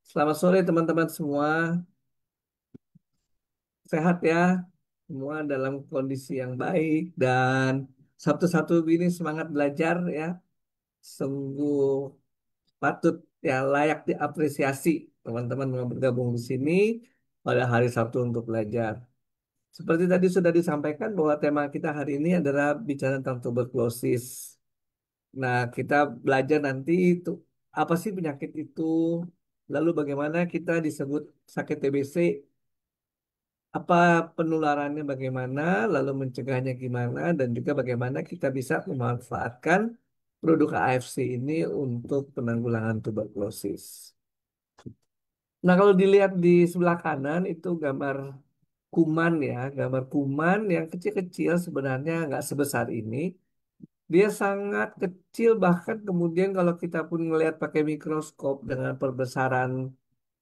Selamat sore teman-teman semua. Sehat ya. Semua dalam kondisi yang baik dan Sabtu-Sabtu ini semangat belajar ya. Sungguh patut ya layak diapresiasi teman-teman yang bergabung di sini pada hari Sabtu untuk belajar. Seperti tadi sudah disampaikan bahwa tema kita hari ini adalah bicara tentang tuberkulosis. Nah, kita belajar nanti itu apa sih penyakit itu, lalu bagaimana kita disebut sakit TBC, apa penularannya bagaimana, lalu mencegahnya gimana, dan juga bagaimana kita bisa memanfaatkan produk AFC ini untuk penanggulangan tuberkulosis. Nah, kalau dilihat di sebelah kanan itu gambar kuman ya, gambar kuman yang kecil-kecil sebenarnya nggak sebesar ini. Dia sangat kecil bahkan kemudian kalau kita pun ngelihat pakai mikroskop dengan perbesaran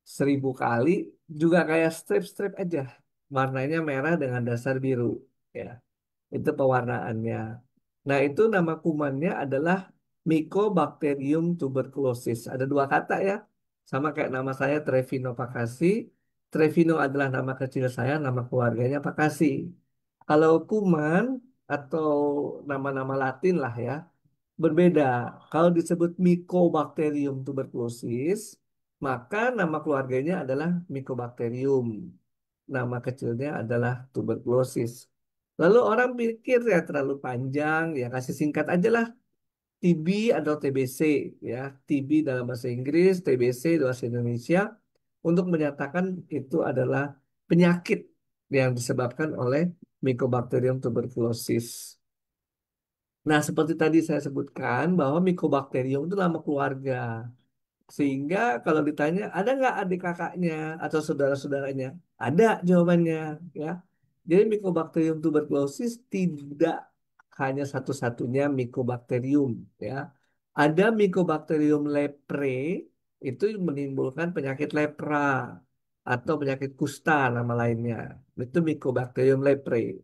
1000 kali juga kayak strip-strip aja. Warnanya merah dengan dasar biru. Ya, itu pewarnaannya. Nah, itu nama kumannya adalah Mycobacterium tuberculosis. Ada dua kata ya. Sama kayak nama saya Trevinopakasi. Trevino adalah nama kecil saya, nama keluarganya Pakasi. Kalau kuman atau nama-nama Latin lah ya, berbeda. Kalau disebut Mycobacterium tuberculosis, maka nama keluarganya adalah Mycobacterium. Nama kecilnya adalah tuberkulosis. Lalu orang pikir ya terlalu panjang, ya kasih singkat aja lah. TB atau TBC ya. TB dalam bahasa Inggris, TBC dalam bahasa Indonesia untuk menyatakan itu adalah penyakit yang disebabkan oleh Mycobacterium tuberculosis. Nah, seperti tadi saya sebutkan bahwa Mycobacterium itu nama keluarga. Sehingga kalau ditanya ada nggak adik kakaknya atau saudara-saudaranya? Ada jawabannya ya. Jadi Mycobacterium tuberculosis tidak hanya satu-satunya Mycobacterium ya. Ada Mycobacterium leprae itu menimbulkan penyakit lepra atau penyakit kusta nama lainnya. Itu Mycobacterium leprae.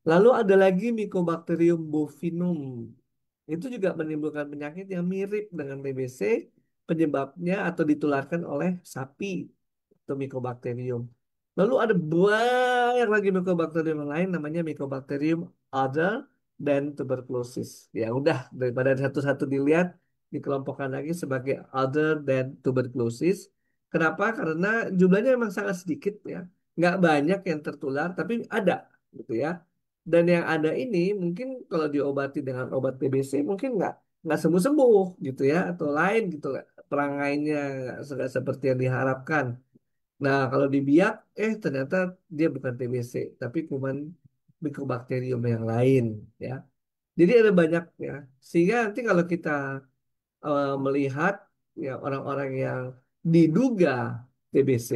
Lalu ada lagi Mycobacterium bovinum. Itu juga menimbulkan penyakit yang mirip dengan TBC, penyebabnya atau ditularkan oleh sapi atau Mycobacterium. Lalu ada banyak lagi Mycobacterium yang lain namanya Mycobacterium other dan tuberculosis. Ya udah daripada satu-satu dilihat dikelompokkan lagi sebagai other dan tuberculosis. Kenapa? Karena jumlahnya memang sangat sedikit ya. Nggak banyak yang tertular tapi ada gitu ya. Dan yang ada ini mungkin kalau diobati dengan obat TBC mungkin nggak sembuh-sembuh gitu ya atau lain gitu perangainya nggak seperti yang diharapkan. Nah, kalau dibiak, ternyata dia bukan TBC, tapi kuman Mycobacterium yang lain, ya. Jadi ada banyak ya. Sehingga nanti kalau kita melihat ya orang-orang yang diduga TBC,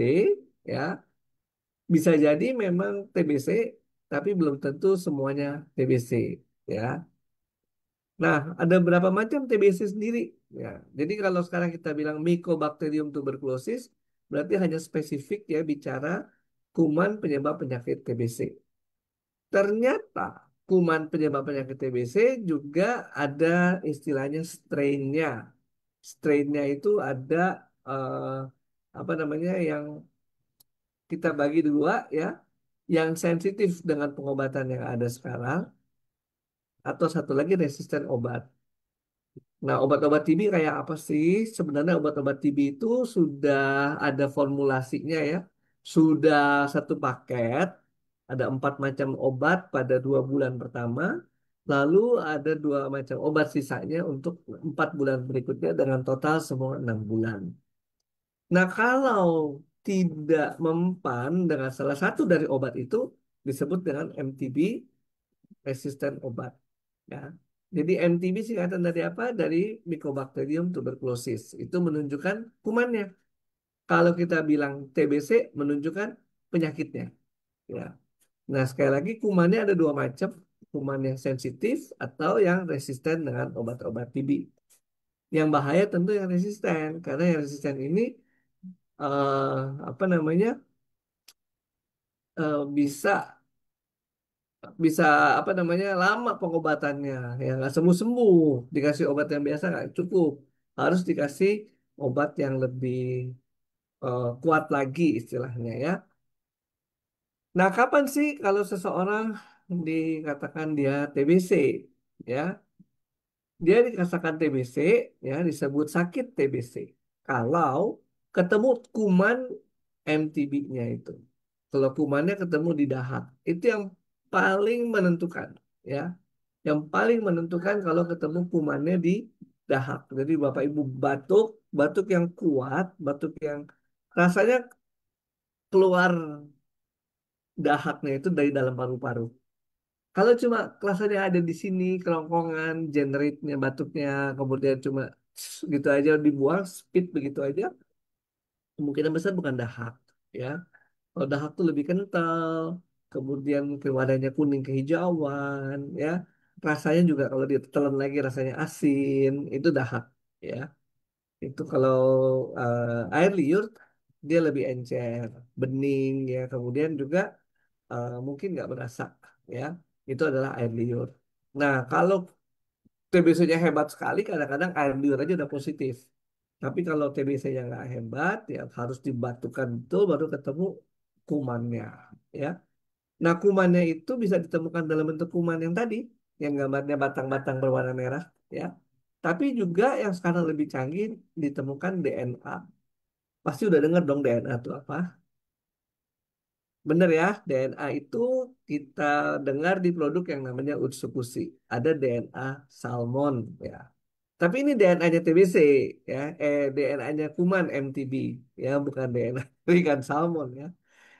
ya bisa jadi memang TBC, tapi belum tentu semuanya TBC, ya. Nah, ada berapa macam TBC sendiri? Ya, jadi kalau sekarang kita bilang Mycobacterium tuberculosis, berarti hanya spesifik ya bicara kuman penyebab penyakit TBC. Ternyata kuman penyebab penyakit TBC juga ada istilahnya strain-nya. Strain-nya itu ada eh, apa namanya yang kita bagi dua ya, yang sensitif dengan pengobatan yang ada sekarang, atau satu lagi resisten obat. Nah, obat-obat TB kayak apa sih? Sebenarnya obat-obat TB itu sudah ada formulasinya ya. Sudah satu paket, ada 4 macam obat pada 2 bulan pertama. Lalu ada 2 macam obat sisanya untuk 4 bulan berikutnya dengan total semua 6 bulan. Nah, kalau tidak mempan dengan salah satu dari obat itu disebut dengan MTB, resisten obat. Ya. Jadi MTB singkatan dari apa? Dari Mycobacterium tuberculosis. Itu menunjukkan kumannya. Kalau kita bilang TBC menunjukkan penyakitnya. Ya. Nah, sekali lagi kumannya ada 2 macam. Kuman yang sensitif atau yang resisten dengan obat-obat TB. Yang bahaya tentu yang resisten. Karena yang resisten ini apa namanya bisa bisa apa namanya lama pengobatannya ya nggak sembuh sembuh dikasih obat yang biasa nggak cukup harus dikasih obat yang lebih kuat lagi istilahnya ya. Nah, kapan sih kalau seseorang dikatakan dia TBC ya? Dia dikatakan TBC ya disebut sakit TBC kalau ketemu kuman MTB-nya itu. Kalau kumannya ketemu di dahak, itu yang paling menentukan ya. Yang paling menentukan kalau ketemu kumannya di dahak. Jadi Bapak Ibu batuk, batuk yang kuat, batuk yang rasanya keluar dahaknya itu dari dalam paru-paru. Kalau cuma rasanya ada di sini, kerongkongan, generate-nya, batuknya, kemudian cuma gitu aja dibuang, speed begitu aja, kemungkinan besar bukan dahak. Ya, kalau dahak tuh lebih kental, kemudian mungkin warnanya kuning kehijauan, ya. Rasanya juga kalau ditelan lagi rasanya asin, itu dahak, ya. Itu kalau air liur dia lebih encer, bening, ya. Kemudian juga mungkin nggak berasa, ya. Itu adalah air liur. Nah, kalau TBC-nya hebat sekali, kadang-kadang air liur aja udah positif. Tapi kalau TBC-nya nggak hebat, ya harus dibatukan betul baru ketemu kumannya, ya. Nah, kumannya itu bisa ditemukan dalam bentuk kuman yang tadi, yang gambarnya batang-batang berwarna merah, ya. Tapi juga yang sekarang lebih canggih ditemukan DNA. Pasti udah dengar dong DNA itu apa? Bener ya, DNA itu kita dengar di produk yang namanya Utsukushi. Ada DNA salmon, ya. Tapi ini DNA-nya TBC, ya. DNA-nya kuman MTB, ya, bukan DNA ikan salmon, ya.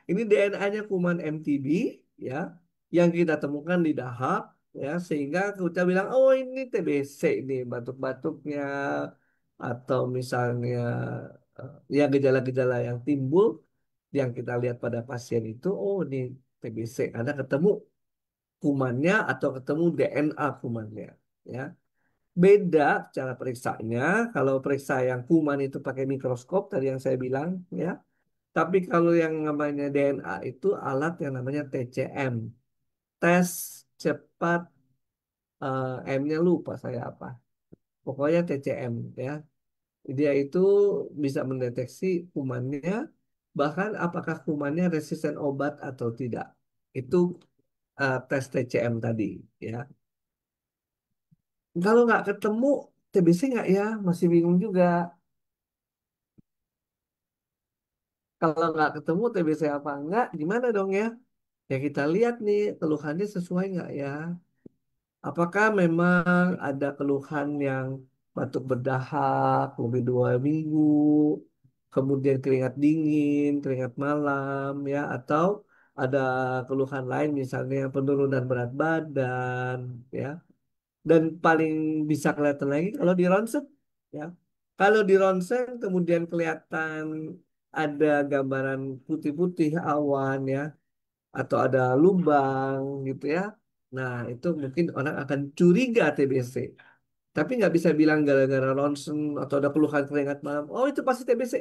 Ini DNA-nya kuman MTB, ya, yang kita temukan di dahak, ya, sehingga kita bilang, oh ini TBC ini batuk-batuknya, atau misalnya ya gejala-gejala yang timbul, yang kita lihat pada pasien itu, oh ini TBC, karena ketemu kumannya atau ketemu DNA kumannya, ya. Beda cara periksanya, kalau periksa yang kuman itu pakai mikroskop, tadi yang saya bilang, ya. Tapi kalau yang namanya DNA itu alat yang namanya TCM, tes cepat, M-nya lupa saya apa. Pokoknya TCM ya. Dia itu bisa mendeteksi kumannya, bahkan apakah kumannya resisten obat atau tidak. Itu tes TCM tadi ya. Kalau nggak ketemu TBC nggak ya, masih bingung juga. Kalau nggak ketemu TBC apa enggak, gimana dong ya? Ya kita lihat nih keluhannya sesuai nggak ya? Apakah memang ada keluhan yang batuk berdahak lebih 2 minggu, kemudian keringat dingin, keringat malam, ya, atau ada keluhan lain misalnya penurunan berat badan, ya, dan paling bisa kelihatan lagi kalau di ronsen, ya. Kalau di ronsen kemudian kelihatan ada gambaran putih-putih awan, ya, atau ada lubang gitu ya. Nah, itu mungkin orang akan curiga TBC. Tapi nggak bisa bilang gara-gara ronsen atau ada keluhan keringat malam, oh itu pasti TBC.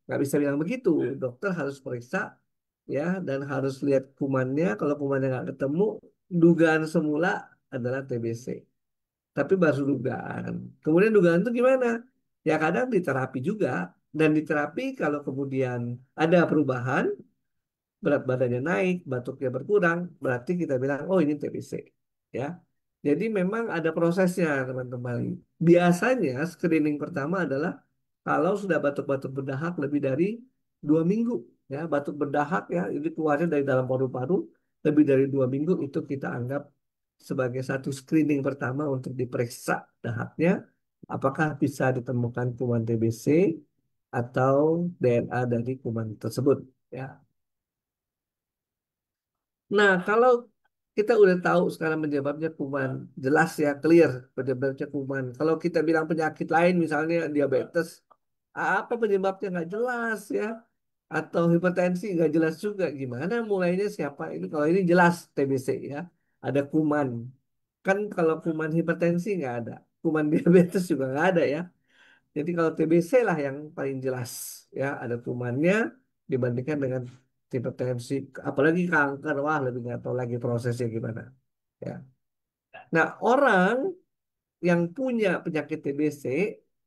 Nggak bisa bilang begitu. Dokter harus periksa ya dan harus lihat kumannya. Kalau kumannya nggak ketemu, dugaan semula adalah TBC. Tapi baru dugaan. Kemudian dugaan itu gimana? Ya kadang diterapi juga. Dan diterapi kalau kemudian ada perubahan, berat badannya naik, batuknya berkurang, berarti kita bilang, oh ini TBC. Ya. Jadi memang ada prosesnya, teman-teman. Biasanya screening pertama adalah kalau sudah batuk-batuk berdahak lebih dari 2 minggu. Ya, batuk berdahak ya, ini keluarnya dari dalam paru-paru lebih dari 2 minggu itu kita anggap sebagai satu screening pertama untuk diperiksa dahaknya, apakah bisa ditemukan kuman TBC atau DNA dari kuman tersebut. Ya. Nah, kalau kita udah tahu sekarang penyebabnya kuman, jelas ya, clear penyebabnya kuman. Kalau kita bilang penyakit lain, misalnya diabetes, apa penyebabnya nggak jelas ya, atau hipertensi nggak jelas juga. Gimana mulainya siapa ini? Kalau ini jelas TBC ya, ada kuman. Kan kalau kuman hipertensi nggak ada, kuman diabetes juga nggak ada ya. Jadi kalau TBC lah yang paling jelas ya ada kumannya dibandingkan dengan hipertensi, apalagi kanker, wah lebih nggak tahu lagi prosesnya gimana. Ya. Nah orang yang punya penyakit TBC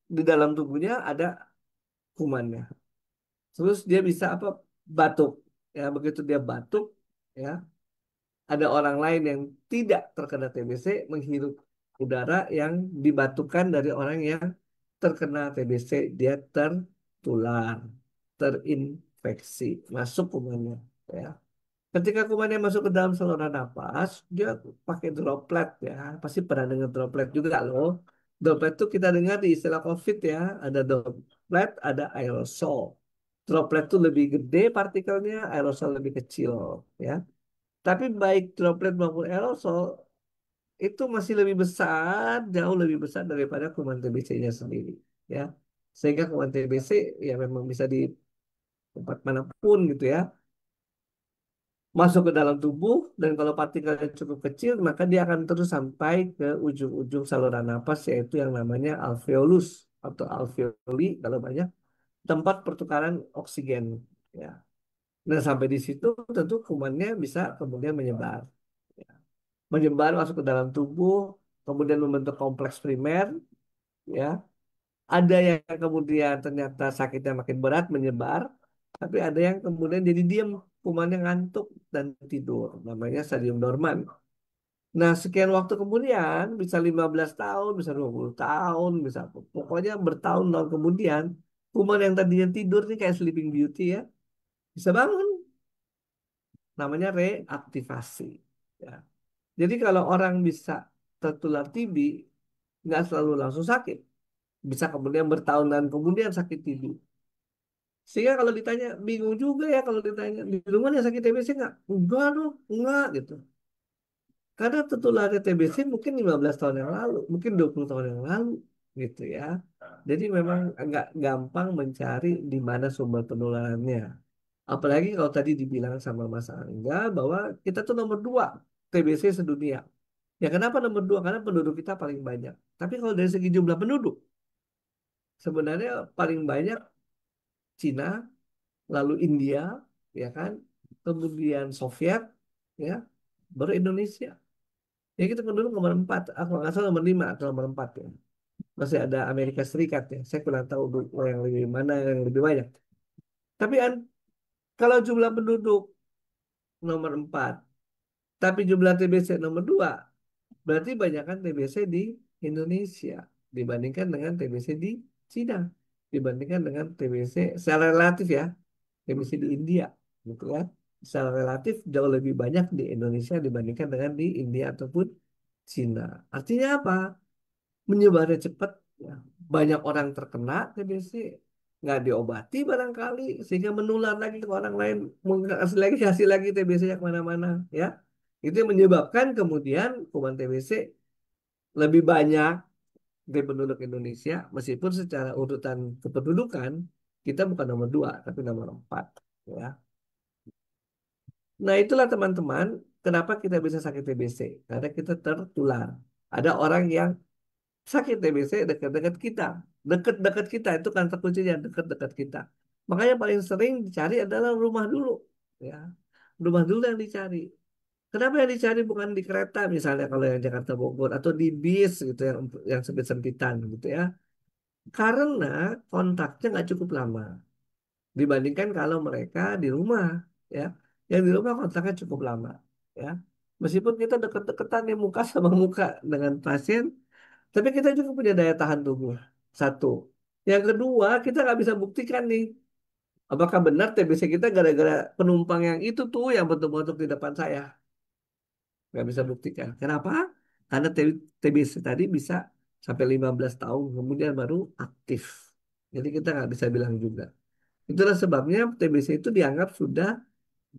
di dalam tubuhnya ada kumannya. Terus dia bisa apa? Batuk. Ya, begitu dia batuk, ya, ada orang lain yang tidak terkena TBC menghirup udara yang dibatukan dari orang yang terkena TBC, dia tertular, terinfeksi, masuk kumannya. Ya. Ketika kumannya masuk ke dalam saluran napas, dia pakai droplet ya. Pasti pernah dengar droplet juga loh. Droplet itu kita dengar di istilah COVID ya. Ada droplet, ada aerosol. Droplet itu lebih gede partikelnya, aerosol lebih kecil ya. Tapi baik droplet maupun aerosol itu masih lebih besar, jauh lebih besar daripada kuman TBC-nya sendiri ya. Sehingga kuman TBC ya memang bisa di tempat manapun gitu ya, masuk ke dalam tubuh, dan kalau partikelnya cukup kecil maka dia akan terus sampai ke ujung-ujung saluran napas, yaitu yang namanya alveolus atau alveoli kalau banyak, tempat pertukaran oksigen ya. Nah, sampai di situ tentu kumannya bisa kemudian menyebar ya. Menyebar masuk ke dalam tubuh, kemudian membentuk kompleks primer ya. Ada yang kemudian ternyata sakitnya makin berat menyebar, tapi ada yang kemudian jadi diam, kumannya ngantuk dan tidur. Namanya stadium dorman. Nah, sekian waktu kemudian, bisa 15 tahun, bisa 20 tahun, bisa pokoknya bertahun-tahun kemudian, kuman yang tadinya tidur nih kayak Sleeping Beauty ya, bisa bangun. Namanya reaktivasi. Ya. Jadi kalau orang bisa tertular TB, nggak selalu langsung sakit. Bisa kemudian bertahun-tahun kemudian sakit TB. Sehingga kalau ditanya, bingung juga ya kalau ditanya, di rumah ada sakit TBC nggak? Enggak dong, enggak gitu. Karena tertularnya TBC mungkin 15 tahun yang lalu, mungkin 20 tahun yang lalu gitu ya. Jadi memang agak gampang mencari di mana sumber penularannya. Apalagi kalau tadi dibilang sama Mas Angga bahwa kita tuh nomor 2 TBC sedunia. Ya kenapa nomor 2? Karena penduduk kita paling banyak. Tapi kalau dari segi jumlah penduduk, sebenarnya paling banyak Cina, lalu India, ya kan, kemudian Soviet, ya, baru Indonesia. Ya kita penduduk nomor 4, aku nggak salah nomor 5 atau nomor 4 ya. Masih ada Amerika Serikat ya, saya kurang tahu yang lebih mana yang lebih banyak. Tapi kalau jumlah penduduk nomor 4, tapi jumlah TBC nomor 2, berarti banyakkan TBC di Indonesia dibandingkan dengan TBC di Cina, dibandingkan dengan TBC secara relatif ya, TBC di India, gitu kan. Secara relatif jauh lebih banyak di Indonesia dibandingkan dengan di India ataupun Cina. Artinya apa? Menyebarnya cepat, ya. Banyak orang terkena TBC, nggak diobati barangkali, sehingga menular lagi ke orang lain, kasih lagi TBC-nya kemana-mana, ya. Itu yang menyebabkan kemudian kuman TBC lebih banyak di penduduk Indonesia, meskipun secara urutan kependudukan kita bukan nomor 2, tapi nomor 4, ya. Nah, itulah teman-teman, kenapa kita bisa sakit TBC. Karena kita tertular. Ada orang yang sakit TBC dekat-dekat kita. Dekat-dekat kita, itu kata kuncinya, dekat-dekat kita. Makanya paling sering dicari adalah rumah dulu. Ya, rumah dulu yang dicari. Kenapa yang dicari bukan di kereta misalnya kalau yang Jakarta Bogor, atau di bis gitu yang sempit-sempitan gitu ya. Karena kontaknya nggak cukup lama dibandingkan kalau mereka di rumah ya. Yang di rumah kontaknya cukup lama ya. Meskipun kita deket-deketan nih muka sama muka dengan pasien, tapi kita juga punya daya tahan tubuh. Satu. Yang kedua, kita nggak bisa buktikan nih apakah benar TBC kita gara-gara penumpang yang itu tuh yang bentuk-bentuk di depan saya. Nggak bisa buktikan. Kenapa? Karena TBC tadi bisa sampai 15 tahun kemudian baru aktif. Jadi kita nggak bisa bilang juga. Itulah sebabnya TBC itu dianggap sudah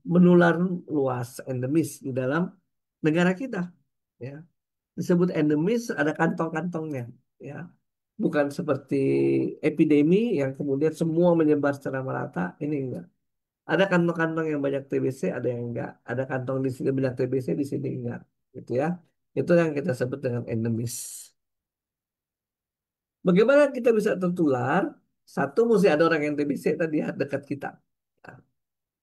menular luas, endemis di dalam negara kita. Ya, disebut endemis, ada kantong-kantongnya. Ya, bukan seperti epidemi yang kemudian semua menyebar secara merata. Ini enggak. Ada kantong-kantong yang banyak TBC, ada yang enggak. Ada kantong di sini banyak TBC, di sini enggak. Gitu ya. Itu yang kita sebut dengan endemis. Bagaimana kita bisa tertular? Satu, mesti ada orang yang TBC tadi ya, dekat kita. Nah,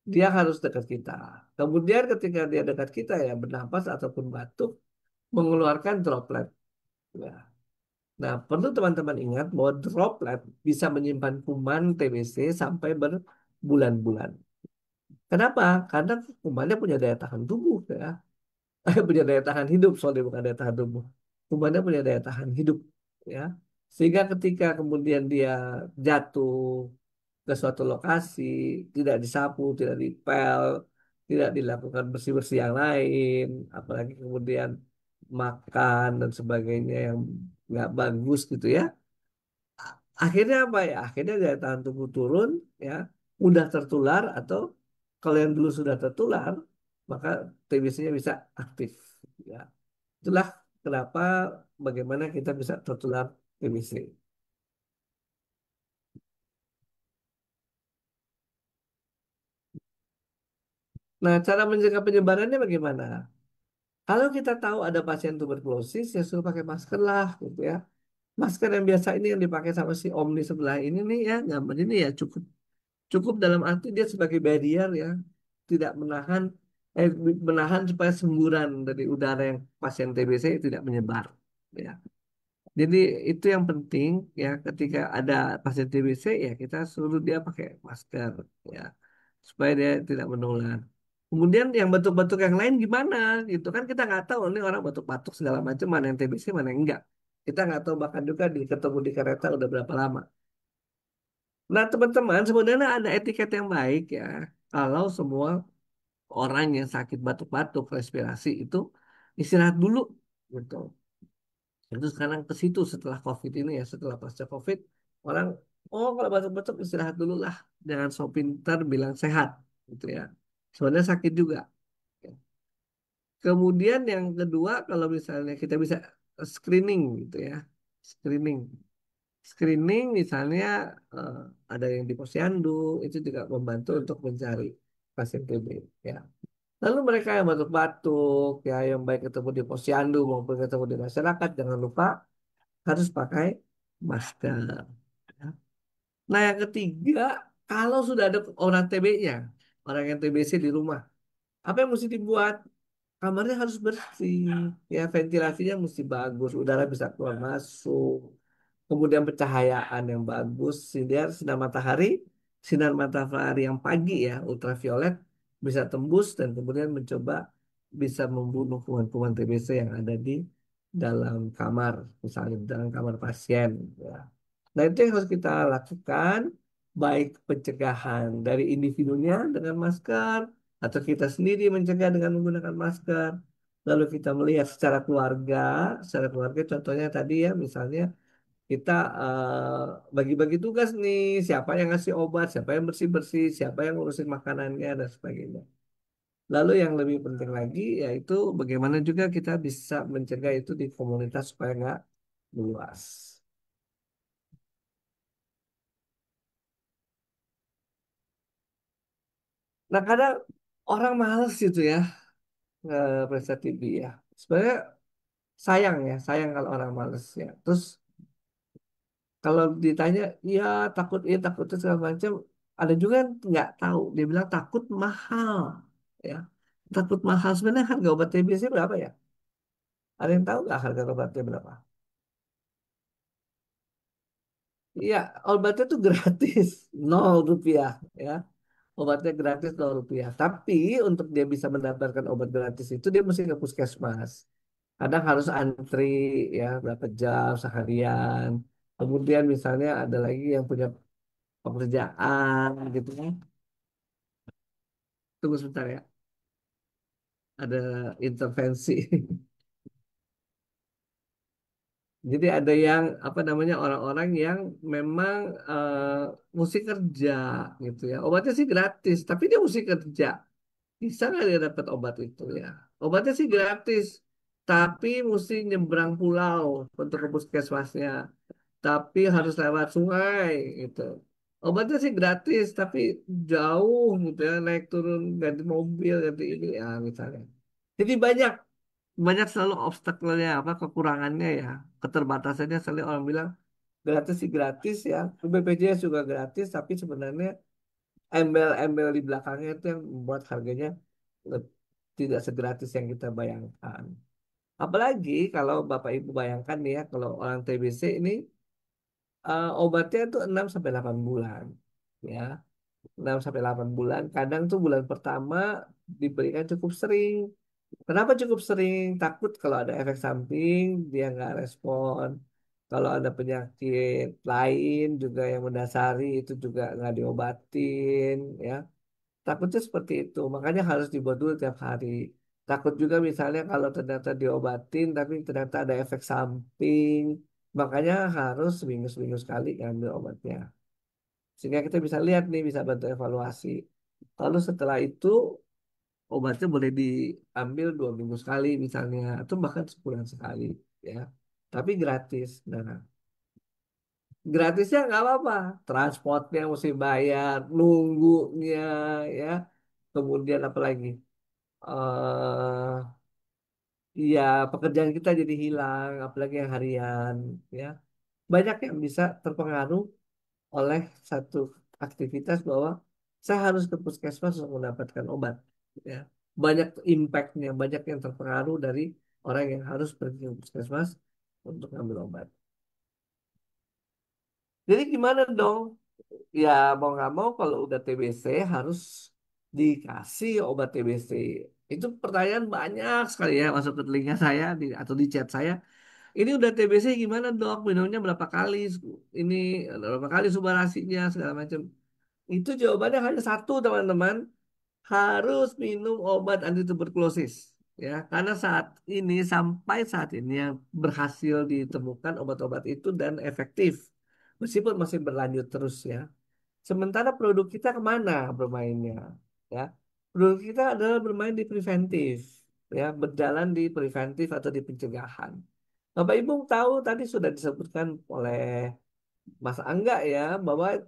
dia harus dekat kita. Kemudian ketika dia dekat kita ya bernapas ataupun batuk, mengeluarkan droplet. Ya. Nah, perlu teman-teman ingat bahwa droplet bisa menyimpan kuman TBC sampai bulan-bulan. Kenapa? Karena kumannya punya daya tahan tubuh ya. Punya daya tahan hidup, soalnya bukan daya tahan tubuh. Kumannya punya daya tahan hidup ya. Sehingga ketika kemudian dia jatuh ke suatu lokasi, tidak disapu, tidak dipel, tidak dilakukan bersih-bersih yang lain, apalagi kemudian makan dan sebagainya yang nggak bagus gitu ya. Akhirnya apa ya? Akhirnya daya tahan tubuh turun ya, mudah tertular atau kalau yang dulu sudah tertular, maka TBC-nya bisa aktif ya. Itulah kenapa bagaimana kita bisa tertular TBC. Nah, cara mencegah penyebarannya bagaimana? Kalau kita tahu ada pasien tuberkulosis, ya suruh pakai masker lah, gitu ya. Masker yang biasa ini yang dipakai sama si Om di sebelah ini nih ya, gambar ini ya cukup cukup dalam arti dia sebagai barrier ya, tidak menahan menahan supaya semburan dari udara yang pasien TBC tidak menyebar. Ya. Jadi itu yang penting ya ketika ada pasien TBC ya kita suruh dia pakai masker ya supaya dia tidak menular. Kemudian yang batuk-batuk yang lain gimana gitu kan kita nggak tahu nih orang batuk-batuk segala macam mana yang TBC mana yang enggak. Kita nggak tahu bahkan juga di ketemu di kereta udah berapa lama. Nah teman-teman sebenarnya ada etiket yang baik ya kalau semua orang yang sakit batuk-batuk respirasi itu istirahat dulu gitu. Itu sekarang ke situ setelah COVID ini ya, setelah pasca COVID, orang, oh kalau batuk-batuk istirahat dulu lah. Jangan so pintar bilang sehat, gitu ya. Sebenarnya sakit juga. Kemudian yang kedua, kalau misalnya kita bisa screening gitu ya. Screening. Screening misalnya eh, ada yang di posyandu, itu juga membantu untuk mencari pasien TB. Ya. Lalu mereka yang batuk-batuk, ya yang baik ketemu di posyandu maupun ketemu di masyarakat, jangan lupa harus pakai masker. Ya. Nah, yang ketiga, kalau sudah ada orang TB-nya, orang yang TBC di rumah, apa yang mesti dibuat? Kamarnya harus bersih, ya ventilasinya mesti bagus, udara bisa keluar masuk, kemudian pencahayaan yang bagus, sinar matahari, sinar matahari yang pagi ya, ultraviolet bisa tembus dan kemudian mencoba bisa membunuh kuman-kuman TBC yang ada di dalam kamar, misalnya di dalam kamar pasien. Ya. Nah itu yang harus kita lakukan, baik pencegahan dari individunya dengan masker, atau kita sendiri mencegah dengan menggunakan masker. Lalu kita melihat secara keluarga contohnya tadi ya, misalnya kita bagi-bagi tugas nih, siapa yang ngasih obat, siapa yang bersih-bersih, siapa yang ngurusin makanannya, dan sebagainya. Lalu yang lebih penting lagi, yaitu bagaimana juga kita bisa mencegah itu di komunitas supaya nggak meluas. Nah, kadang orang males gitu ya, periksa TB ya. Sebenarnya sayang ya, sayang kalau orang males ya. Terus kalau ditanya, iya takut ini takut itu segala macam. Ada juga yang nggak tahu. Dia bilang takut mahal, ya. Takut mahal. Sebenarnya harga obat TBC berapa ya? Ada yang tahu nggak harga obatnya berapa? Iya, obatnya tuh gratis, 0 rupiah, ya. Obatnya gratis 0 rupiah. Tapi untuk dia bisa mendapatkan obat gratis itu dia mesti ke puskesmas. Kadang harus antri ya berapa jam seharian. Kemudian misalnya ada lagi yang punya pekerjaan gitu kan. Tunggu sebentar ya, ada intervensi. Jadi ada yang apa namanya orang-orang yang memang mesti kerja gitu ya. Obatnya sih gratis, tapi dia mesti kerja. Bisa nggak dia dapat obat itu ya? Obatnya sih gratis, tapi mesti nyebrang pulau untuk ke puskesmasnya. Tapi harus lewat sungai gitu. Obatnya sih gratis, tapi jauh gitu ya, naik turun ganti mobil ganti ini ya misalnya. Jadi banyak selalu obstacle-nya apa kekurangannya ya, keterbatasannya selalu orang bilang gratis sih gratis ya, BPJS juga gratis, tapi sebenarnya embel-embel di belakangnya itu yang membuat harganya le- tidak segratis yang kita bayangkan. Apalagi kalau Bapak Ibu bayangkan nih ya, kalau orang TBC ini obatnya itu 6 sampai 8 bulan. Ya. 6 sampai 8 bulan. Kadang tuh bulan pertama diberikan cukup sering. Kenapa cukup sering? Takut kalau ada efek samping dia nggak respon. Kalau ada penyakit lain juga yang mendasari itu juga nggak diobatin, ya. Takutnya seperti itu. Makanya harus dibuat dulu tiap hari. Takut juga misalnya kalau ternyata diobatin tapi ternyata ada efek samping. Makanya harus seminggu-seminggu sekali ngambil obatnya. Sehingga kita bisa lihat nih, bisa bantu evaluasi. Lalu setelah itu obatnya boleh diambil 2 minggu sekali misalnya, atau bahkan sebulan sekali, ya. Tapi gratis. Nah, gratisnya nggak apa-apa. Transportnya mesti bayar, nunggunya, ya. Kemudian apa lagi? eh ya pekerjaan kita jadi hilang, apalagi yang harian, ya. Banyak yang bisa terpengaruh oleh satu aktivitas bahwa saya harus ke puskesmas untuk mendapatkan obat. Ya. Banyak impactnya, banyak yang terpengaruh dari orang yang harus pergi ke puskesmas untuk ambil obat. Jadi gimana dong? Ya mau nggak mau kalau udah TBC harus dikasih obat TBC. Itu pertanyaan banyak sekali ya masuk ke telinga saya atau di chat saya. Ini udah TBC gimana dok? Minumnya berapa kali? Ini berapa kali subarasinya segala macam. Itu jawabannya hanya satu, teman-teman. Harus minum obat anti tuberkulosis. Ya, karena sampai saat ini yang berhasil ditemukan obat-obat itu dan efektif. Meskipun masih berlanjut terus, ya. Sementara produk kita kemana bermainnya? Ya, produk kita adalah bermain di preventif. Ya, berjalan di preventif atau di pencegahan. Bapak Ibu tahu tadi sudah disebutkan oleh Mas Angga ya, bahwa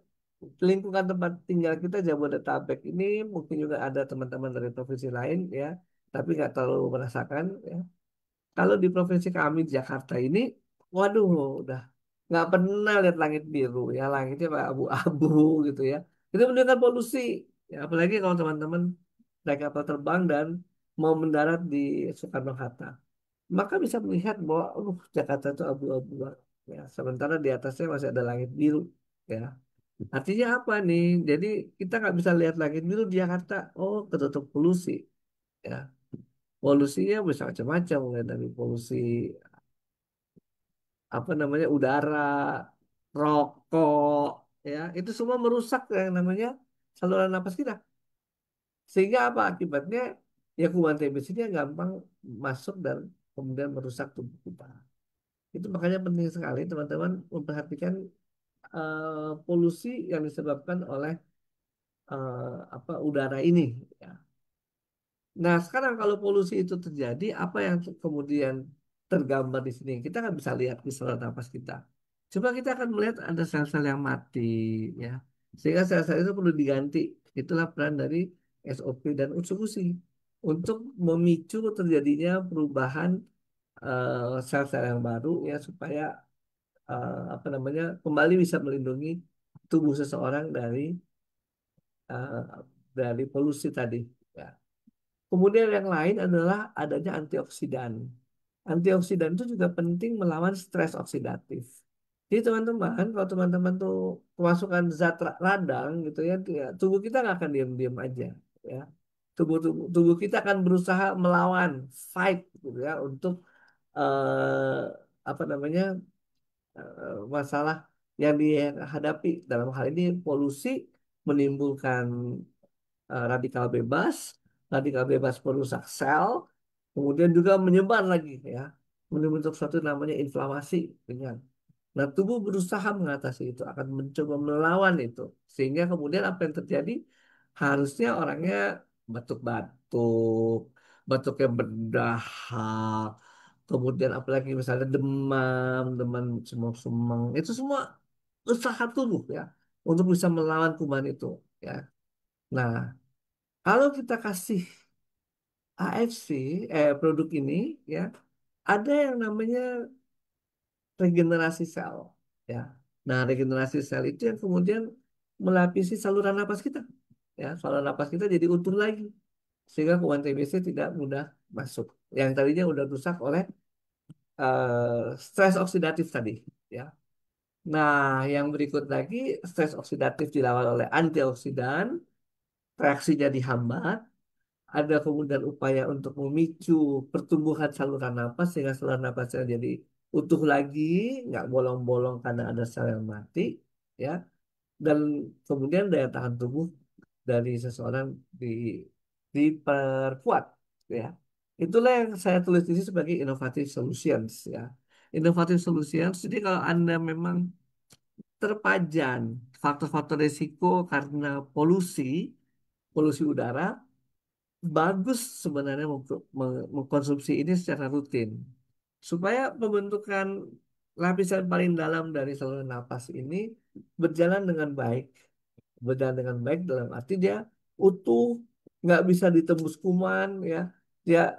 lingkungan tempat tinggal kita Jabodetabek ini mungkin juga ada teman-teman dari provinsi lain ya, tapi nggak terlalu merasakan ya. Kalau di provinsi kami di Jakarta ini, waduh, udah nggak pernah lihat langit biru ya, langitnya kayak abu-abu gitu ya. Itu menunjukkan polusi, ya, apalagi kalau teman-teman naik kapal terbang dan mau mendarat di Soekarno-Hatta, maka bisa melihat bahwa Jakarta itu abu-abu ya, sementara di atasnya masih ada langit biru ya. Artinya apa nih? Jadi kita nggak bisa lihat langit biru di Jakarta. Oh, ketutup polusi ya. Polusinya bisa macam-macam, mulai dari polusi apa namanya udara, rokok, ya itu semua merusak yang namanya saluran napas kita. Sehingga apa akibatnya? Ya kuman TBC nya gampang masuk dan kemudian merusak tubuh kita. Itu makanya penting sekali teman-teman memperhatikan polusi yang disebabkan oleh apa udara ini. Ya. Nah, sekarang kalau polusi itu terjadi, apa yang kemudian tergambar di sini? Kita kan bisa lihat di saluran napas kita. Coba kita akan melihat ada sel-sel yang mati, ya. Sehingga sel-sel itu perlu diganti. Itulah peran dari SOP dan usukusi untuk memicu terjadinya perubahan sel-sel yang baru, ya, supaya apa namanya kembali bisa melindungi tubuh seseorang eh, dari polusi tadi. Ya. Kemudian yang lain adalah adanya antioksidan. Antioksidan itu juga penting melawan stres oksidatif. Jadi teman-teman, kalau teman-teman tuh kemasukan zat radang gitu ya, tubuh kita nggak akan diam-diam aja, ya. Tubuh kita akan berusaha melawan, fight gitu ya, untuk eh, apa namanya masalah yang dihadapi. Dalam hal ini polusi menimbulkan radikal bebas, radikal bebas perusak sel, kemudian juga menyebar lagi ya, membentuk suatu namanya inflamasi dengan. Nah, tubuh berusaha mengatasi itu, akan mencoba melawan itu, sehingga kemudian apa yang terjadi? Harusnya orangnya batuk-batuk, batuknya berdahak, kemudian apalagi misalnya demam, demam semang-semang, itu semua usaha tubuh ya untuk bisa melawan kuman itu ya. Nah, kalau kita kasih AFC, produk ini ya, ada yang namanya regenerasi sel, ya. Nah, regenerasi sel itu yang kemudian melapisi saluran napas kita, ya. Saluran napas kita jadi utuh lagi, sehingga kuman TBC tidak mudah masuk. Yang tadinya udah rusak oleh stres oksidatif tadi, ya. Nah, yang berikut lagi, stres oksidatif dilawan oleh antioksidan, reaksinya dihambat, ada kemudian upaya untuk memicu pertumbuhan saluran napas sehingga saluran napasnya jadi utuh lagi, nggak bolong-bolong karena ada sel yang mati, ya. Dan kemudian daya tahan tubuh dari seseorang di diperkuat, ya. Itulah yang saya tulis di sini sebagai innovative solutions, ya. Innovative solutions. Jadi kalau Anda memang terpajan faktor-faktor risiko karena polusi udara, bagus sebenarnya untuk mengkonsumsi ini secara rutin supaya pembentukan lapisan paling dalam dari saluran napas ini berjalan dengan baik. Berjalan dengan baik dalam arti dia utuh, nggak bisa ditembus kuman, ya. Dia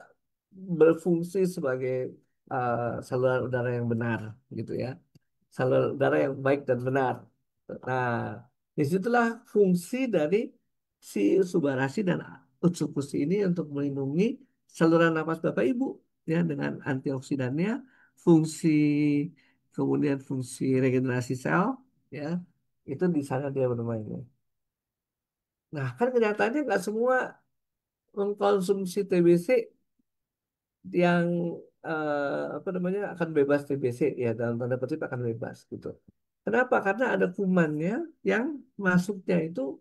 berfungsi sebagai saluran udara yang benar, gitu ya. Saluran udara yang baik dan benar. Nah, disitulah fungsi dari si Subarashi dan Utsukushi ini untuk melindungi saluran napas Bapak Ibu, ya, dengan antioksidannya, fungsi kemudian fungsi regenerasi sel, ya, itu di sana dia bermain. Nah, kan kenyataannya nggak semua mengkonsumsi TBC yang apa namanya akan bebas TBC, ya, dalam tanda kutip akan bebas gitu. Kenapa? Karena ada kumannya yang masuknya itu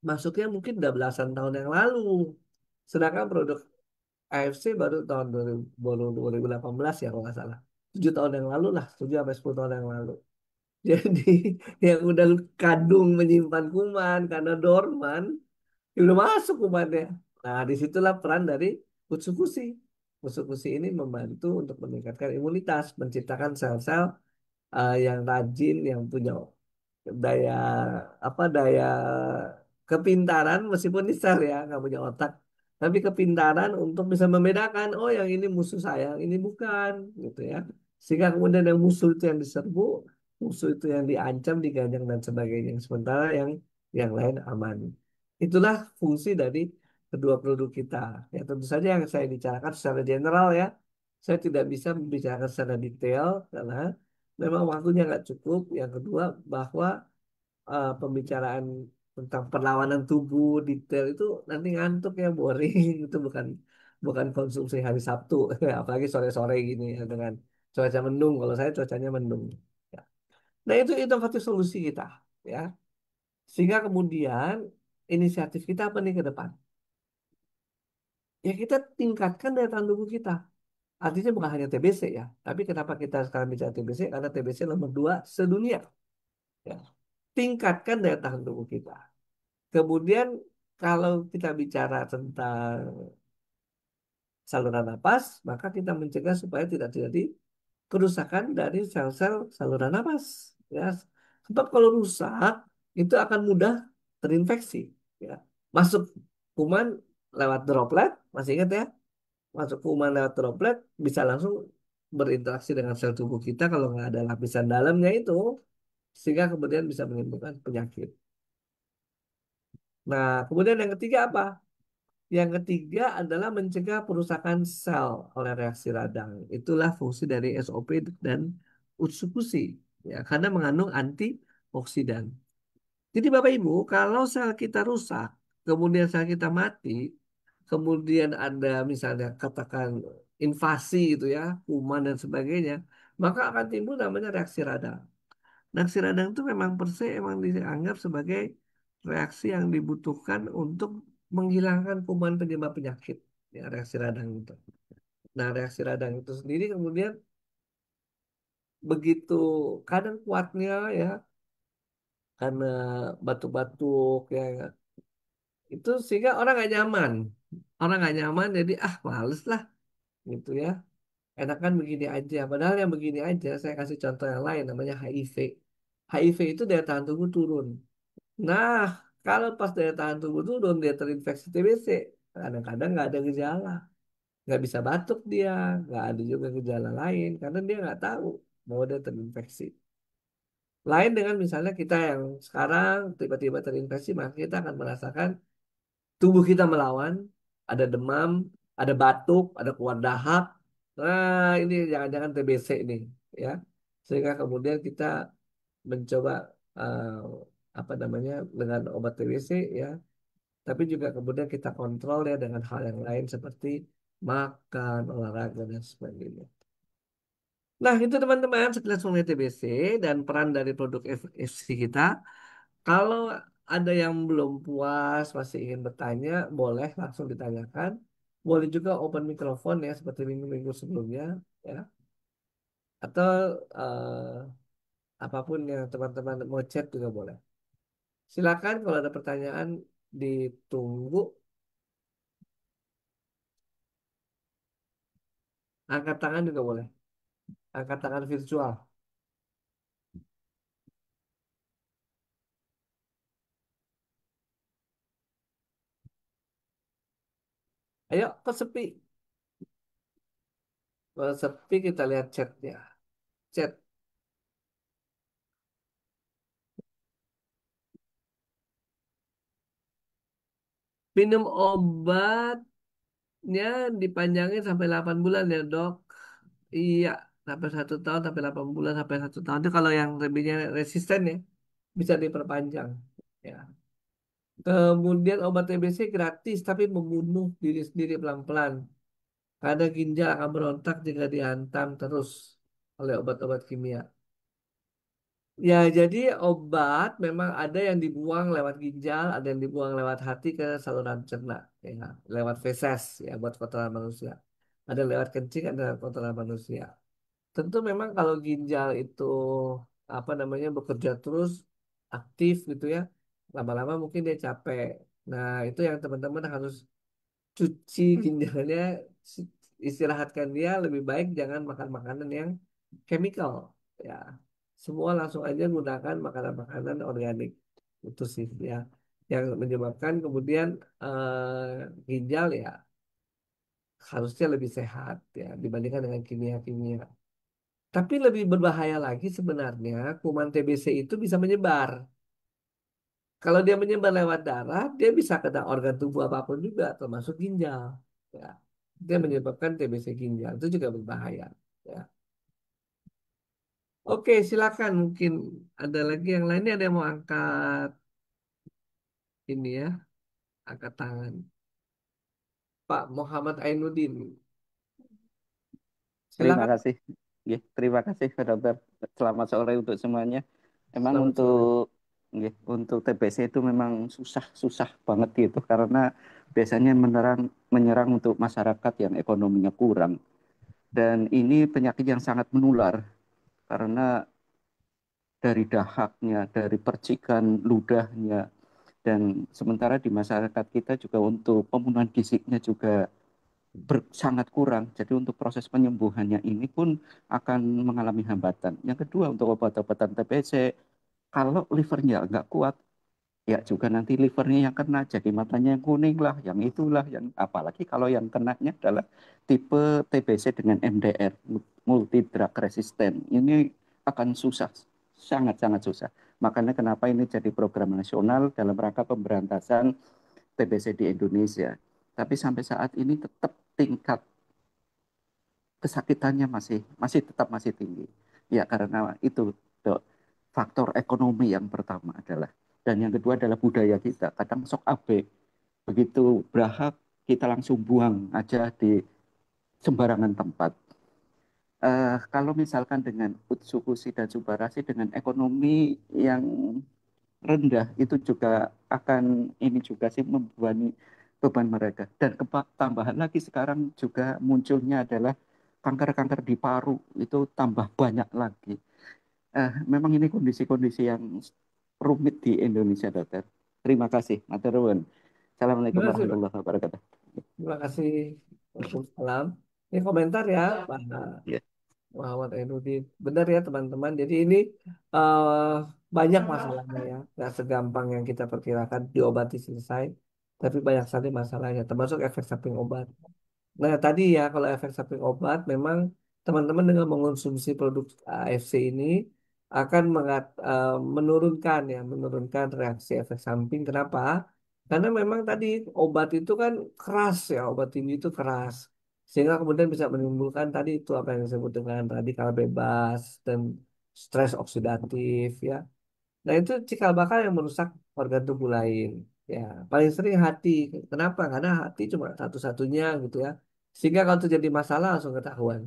masuknya mungkin udah belasan tahun yang lalu. Sedangkan produk AFC baru tahun 2018 ya kalau nggak salah. 7 tahun yang lalu lah, 7 sampai 10 tahun yang lalu. Jadi yang udah kandung menyimpan kuman karena dorman, ya udah masuk kumannya. Nah, disitulah peran dari Utsukushi. Utsukushi ini membantu untuk meningkatkan imunitas, menciptakan sel-sel yang rajin, yang punya daya daya kepintaran meskipun di sel, ya, nggak punya otak, tapi kepintaran untuk bisa membedakan, oh yang ini musuh saya, yang ini bukan, gitu ya. Sehingga kemudian yang musuh itu yang diserbu, musuh itu yang diancam, diganjang dan sebagainya. Sementara yang lain aman. Itulah fungsi dari kedua produk kita. Ya, tentu saja yang saya bicarakan secara general, ya. Saya tidak bisa membicarakan secara detail karena memang waktunya nggak cukup. Yang kedua, bahwa pembicaraan tentang perlawanan tubuh detail itu nanti ngantuk, ya, boring. Itu bukan bukan konsumsi hari Sabtu, apalagi sore-sore gini, ya, dengan cuaca mendung. Kalau saya cuacanya mendung. Ya. Nah, itu inovatif solusi kita, ya. Sehingga kemudian inisiatif kita apa nih ke depan? Ya, kita tingkatkan daya tahan tubuh kita. Artinya bukan hanya TBC, ya. Tapi kenapa kita sekarang bicara TBC? Karena TBC nomor 2 sedunia. Ya. Tingkatkan daya tahan tubuh kita. Kemudian kalau kita bicara tentang saluran napas, maka kita mencegah supaya tidak terjadi kerusakan dari sel-sel saluran napas. Ya, sebab kalau rusak itu akan mudah terinfeksi. Ya, masuk kuman lewat droplet, masih ingat, ya? Masuk kuman lewat droplet bisa langsung berinteraksi dengan sel tubuh kita kalau nggak ada lapisan dalamnya itu, sehingga kemudian bisa menimbulkan penyakit. Nah, kemudian yang ketiga apa? Yang ketiga adalah mencegah perusakan sel oleh reaksi radang. Itulah fungsi dari SOP dan Utsukushi, ya, karena mengandung antioksidan. Jadi Bapak Ibu, kalau sel kita rusak, kemudian sel kita mati, kemudian ada misalnya katakan invasi itu, ya, kuman dan sebagainya, maka akan timbul namanya reaksi radang. Reaksi radang itu memang per se emang dianggap sebagai reaksi yang dibutuhkan untuk menghilangkan kuman penyebab penyakit. Ya, reaksi radang itu. Nah, reaksi radang itu sendiri kemudian begitu kadang kuatnya, ya, karena batuk-batuk, ya, itu sehingga orang nggak nyaman. Orang nggak nyaman jadi males lah, gitu, ya. Enakan begini aja. Padahal yang begini aja saya kasih contoh yang lain namanya HIV. HIV itu daya tahan tubuh turun. Nah, kalau pas daya tahan tubuh turun, dia terinfeksi TBC. Kadang-kadang nggak ada gejala. Nggak bisa batuk dia, nggak ada juga gejala lain. Karena dia nggak tahu bahwa dia terinfeksi. Lain dengan misalnya kita yang sekarang tiba-tiba terinfeksi, maka kita akan merasakan tubuh kita melawan, ada demam, ada batuk, ada keluar dahak. Nah, ini jangan-jangan TBC ini. ya, sehingga kemudian kita mencoba eh, apa namanya dengan obat TBC ya, tapi juga kemudian kita kontrol ya dengan hal yang lain seperti makan, olahraga dan sebagainya. Nah, itu teman-teman sekilas mengenai TBC dan peran dari produk FC kita. Kalau ada yang belum puas, masih ingin bertanya, boleh langsung ditanyakan. Boleh juga open mikrofon ya, seperti minggu-minggu sebelumnya, ya. Atau apapun yang teman-teman mau chat juga boleh. Silakan kalau ada pertanyaan ditunggu. Angkat tangan juga boleh. Angkat tangan virtual. Ayo, kok sepi? Kalau sepi kita lihat chatnya. Chat. Minum obatnya dipanjangin sampai 8 bulan ya dok. Iya, sampai 1 tahun, sampai 8 bulan, sampai 1 tahun. Itu kalau yang lebihnya resisten ya, bisa diperpanjang. Ya. Kemudian obat TBC gratis, tapi membunuh diri sendiri pelan-pelan. Karena ginjal akan berontak jika dihantam terus oleh obat-obat kimia. Ya, jadi obat memang ada yang dibuang lewat ginjal, ada yang dibuang lewat hati ke saluran cerna, ya, lewat feses, ya, buat kotoran manusia. Ada lewat kencing, ada lewat kotoran manusia. Tentu memang kalau ginjal itu apa namanya bekerja terus aktif gitu ya, lama-lama mungkin dia capek. Nah, itu yang teman-teman harus cuci ginjalnya, si- istirahatkan dia lebih baik jangan makan makanan yang chemical ya. Semua langsung aja gunakan makanan-makanan organik itu sih ya yang menyebabkan kemudian ginjal ya harusnya lebih sehat ya dibandingkan dengan kimia-kimia. Tapi lebih berbahaya lagi sebenarnya kuman TBC itu bisa menyebar. Kalau dia menyebar lewat darah, dia bisa kena organ tubuh apapun juga, termasuk ginjal. Ya. Dia menyebabkan TBC ginjal. Itu juga berbahaya. Ya. Oke, silakan. Mungkin ada lagi yang lainnya ada yang mau angkat ini ya, angkat tangan. Pak Muhammad Ainuddin. Terima Silakan. kasih. Nggih, terima kasih Pak Dokter. Selamat sore untuk semuanya. Emang Selamat sore. nggih, untuk TBC itu memang susah banget gitu karena biasanya menyerang untuk masyarakat yang ekonominya kurang. Dan ini penyakit yang sangat menular karena dari dahaknya, dari percikan ludahnya, dan sementara di masyarakat kita juga untuk pemenuhan gizinya juga sangat kurang. Jadi untuk proses penyembuhannya ini pun akan mengalami hambatan. Yang kedua untuk obat-obatan TBC, kalau livernya nggak kuat, ya juga nanti livernya yang kena, jadi matanya yang kuning lah, yang itulah, yang apalagi kalau yang kenanya adalah tipe TBC dengan MDR, multi drug resistant. Ini akan susah, sangat-sangat susah. Makanya kenapa ini jadi program nasional dalam rangka pemberantasan TBC di Indonesia. Tapi sampai saat ini tetap tingkat kesakitannya masih masih tetap masih tinggi. Ya karena itu Dok. Faktor ekonomi yang pertama adalah dan yang kedua adalah budaya kita. Kadang sok abe begitu berahak kita langsung buang aja di sembarangan tempat. Kalau misalkan dengan Utsukushi dan Subarashi dengan ekonomi yang rendah itu juga akan ini juga sih membebani beban mereka. Dan tambahan lagi sekarang juga munculnya adalah kanker-kanker di paru itu tambah banyak lagi. Memang ini kondisi-kondisi yang rumit di Indonesia, Dokter. Terima kasih, Matur nuwun. Assalamualaikum Terima kasih, Pak. warahmatullahi wabarakatuh. Terima kasih. Waalaikumsalam. Ini komentar ya, Pak Ya. Muhammad Ainuddin. Benar ya teman-teman. Jadi ini eh, banyak masalahnya ya. Nggak segampang yang kita perkirakan diobati selesai. Tapi banyak sekali masalahnya, termasuk efek samping obat. Nah tadi ya kalau efek samping obat memang teman-teman dengan mengonsumsi produk AFC ini akan menurunkan reaksi efek samping. Kenapa? Karena memang tadi obat itu kan keras ya, obat ini itu keras. Sehingga kemudian bisa menimbulkan tadi itu apa yang disebut dengan radikal bebas dan stres oksidatif ya. Nah itu cikal bakal yang merusak organ tubuh lain. Ya, paling sering hati. Kenapa? Karena hati cuma satu-satunya gitu ya. Sehingga kalau terjadi masalah langsung ketahuan.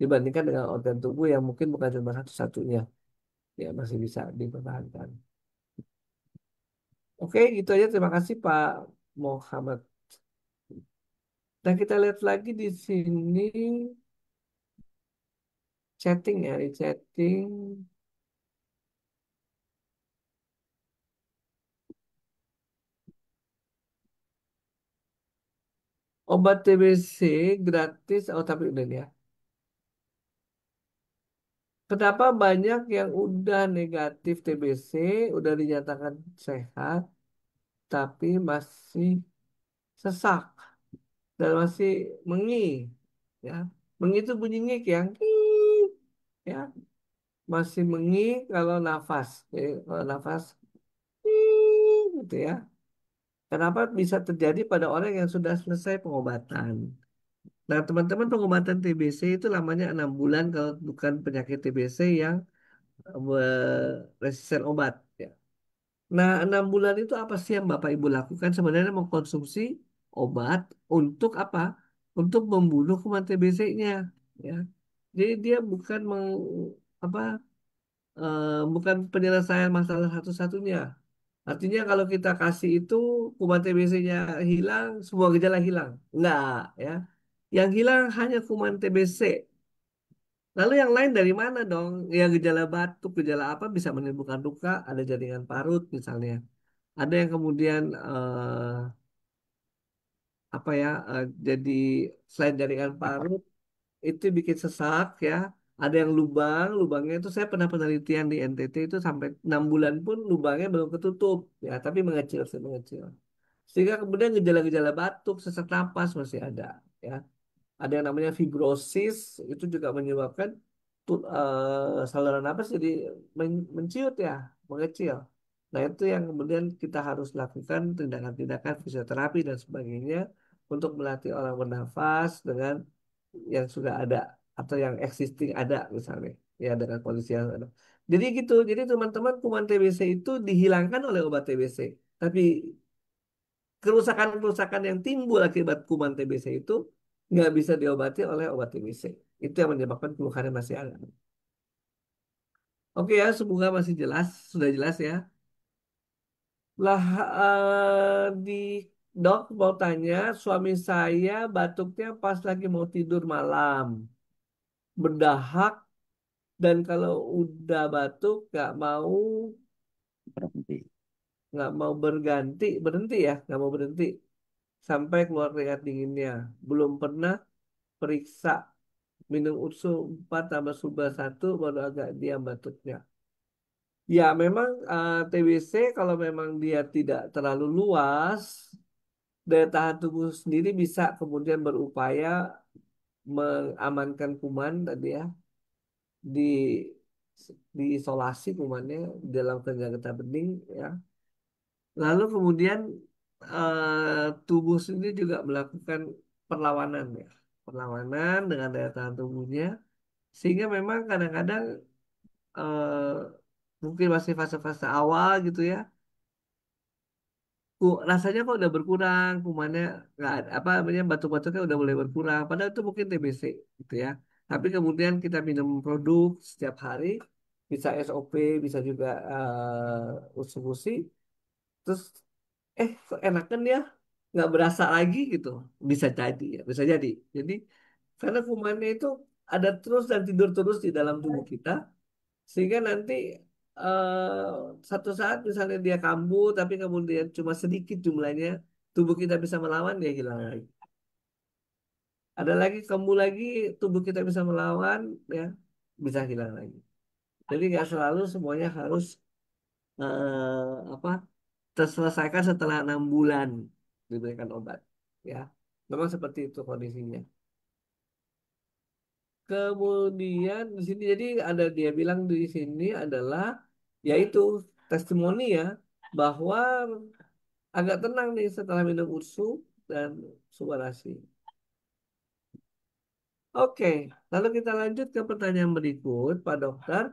Dibandingkan dengan organ tubuh yang mungkin bukan cuma satu-satunya. Ya, masih bisa dipertahankan. Oke, gitu aja. Terima kasih Pak Muhammad. Dan kita lihat lagi di sini chatting ya, di chatting. Obat TBC gratis. Oh, tapi udah nih ya. Kenapa banyak yang udah negatif TBC, udah dinyatakan sehat, tapi masih sesak dan masih mengi, ya, mengi itu bunyi ngik yang "kik", ya, masih mengi kalau nafas, kalau nafas "kik", gitu ya. Kenapa bisa terjadi pada orang yang sudah selesai pengobatan? Nah, teman-teman pengobatan TBC itu lamanya 6 bulan kalau bukan penyakit TBC yang resisten obat. Ya. Nah, 6 bulan itu apa sih yang Bapak Ibu lakukan? Sebenarnya mengkonsumsi obat untuk apa? Untuk membunuh kuman TBC-nya. Ya. Jadi dia bukan apa bukan penyelesaian masalah satu-satunya. Artinya kalau kita kasih itu kuman TBC-nya hilang, semua gejala hilang. Enggak, ya. Yang hilang hanya kuman TBC. Lalu yang lain dari mana dong? Ya gejala batuk, gejala apa bisa menimbulkan luka, ada jaringan parut misalnya. Ada yang kemudian apa ya jadi selain jaringan parut itu bikin sesak ya. Ada yang lubang, lubangnya itu saya pernah penelitian di NTT itu sampai 6 bulan pun lubangnya belum ketutup ya, tapi mengecil sih mengecil. Sehingga kemudian gejala-gejala batuk, sesak napas masih ada ya. Ada yang namanya fibrosis itu juga menyebabkan saluran napas jadi menciut ya, mengecil. Nah, itu yang kemudian kita harus lakukan tindakan-tindakan fisioterapi dan sebagainya untuk melatih orang bernafas dengan yang sudah ada atau yang existing ada misalnya ya dengan kondisi yang ada. Jadi gitu. Jadi teman-teman kuman TBC itu dihilangkan oleh obat TBC. Tapi kerusakan-kerusakan yang timbul akibat kuman TBC itu nggak bisa diobati oleh obat TBC. Itu yang menyebabkan keluhannya masih ada. Oke ya, semoga masih jelas, sudah jelas ya. Lah di dok mau tanya, suami saya batuknya pas lagi mau tidur malam, berdahak dan kalau udah batuk Berhenti. nggak mau berhenti ya, nggak mau berhenti sampai keluar keringat dinginnya. Belum pernah periksa minum ursu 4 tambah suba 1 baru agak diam batuknya. Ya memang TBC kalau memang dia tidak terlalu luas, daya tahan tubuh sendiri bisa kemudian berupaya mengamankan kuman tadi ya, di diisolasi kumannya dalam kacamata bening ya. Lalu kemudian tubuh sendiri juga melakukan perlawanan ya, perlawanan dengan daya tahan tubuhnya sehingga memang kadang-kadang mungkin masih fase-fase awal gitu ya. Rasanya kok udah berkurang, kumannya nggak ada, apa namanya batuk-batuknya udah mulai berkurang. Padahal itu mungkin TBC gitu ya. Tapi kemudian kita minum produk setiap hari, bisa SOP, bisa juga usus terus kok enakan ya, nggak berasa lagi gitu. Bisa jadi ya, bisa jadi. Jadi karena kumannya itu ada terus dan tidur terus di dalam tubuh kita, sehingga nanti satu saat misalnya dia kambuh, tapi kemudian cuma sedikit jumlahnya, tubuh kita bisa melawan, dia hilang lagi. Ada lagi kambuh lagi, tubuh kita bisa melawan, ya bisa hilang lagi. Jadi nggak selalu semuanya harus apa terselesaikan setelah 6 bulan diberikan obat. Ya, memang seperti itu kondisinya. Kemudian di sini jadi ada dia bilang di sini adalah yaitu testimoni ya bahwa agak tenang nih setelah minum ursu dan subarasi. Oke, lalu kita lanjut ke pertanyaan berikut, Pak Dokter.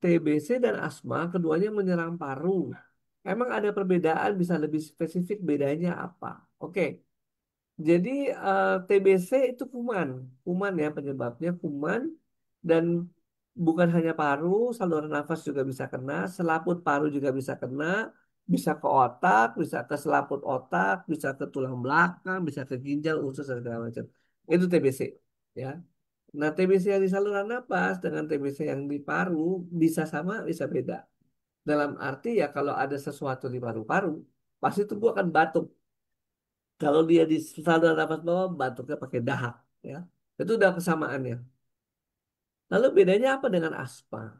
TBC dan asma keduanya menyerang paru. Emang ada perbedaan, bisa lebih spesifik bedanya apa? Oke, jadi TBC itu kuman, kuman ya penyebabnya kuman dan bukan hanya paru, saluran nafas juga bisa kena, selaput paru juga bisa kena, bisa ke otak, bisa ke selaput otak, bisa ke tulang belakang, bisa ke ginjal, usus dan segala macam. Itu TBC, ya. Nah, TBC yang di saluran napas dengan TBC yang di paru bisa sama, bisa beda. Dalam arti ya kalau ada sesuatu di paru-paru, pasti tubuh akan batuk. Kalau dia di saluran napas bawah, batuknya pakai dahak. Ya. Itu udah kesamaannya. Lalu bedanya apa dengan asma?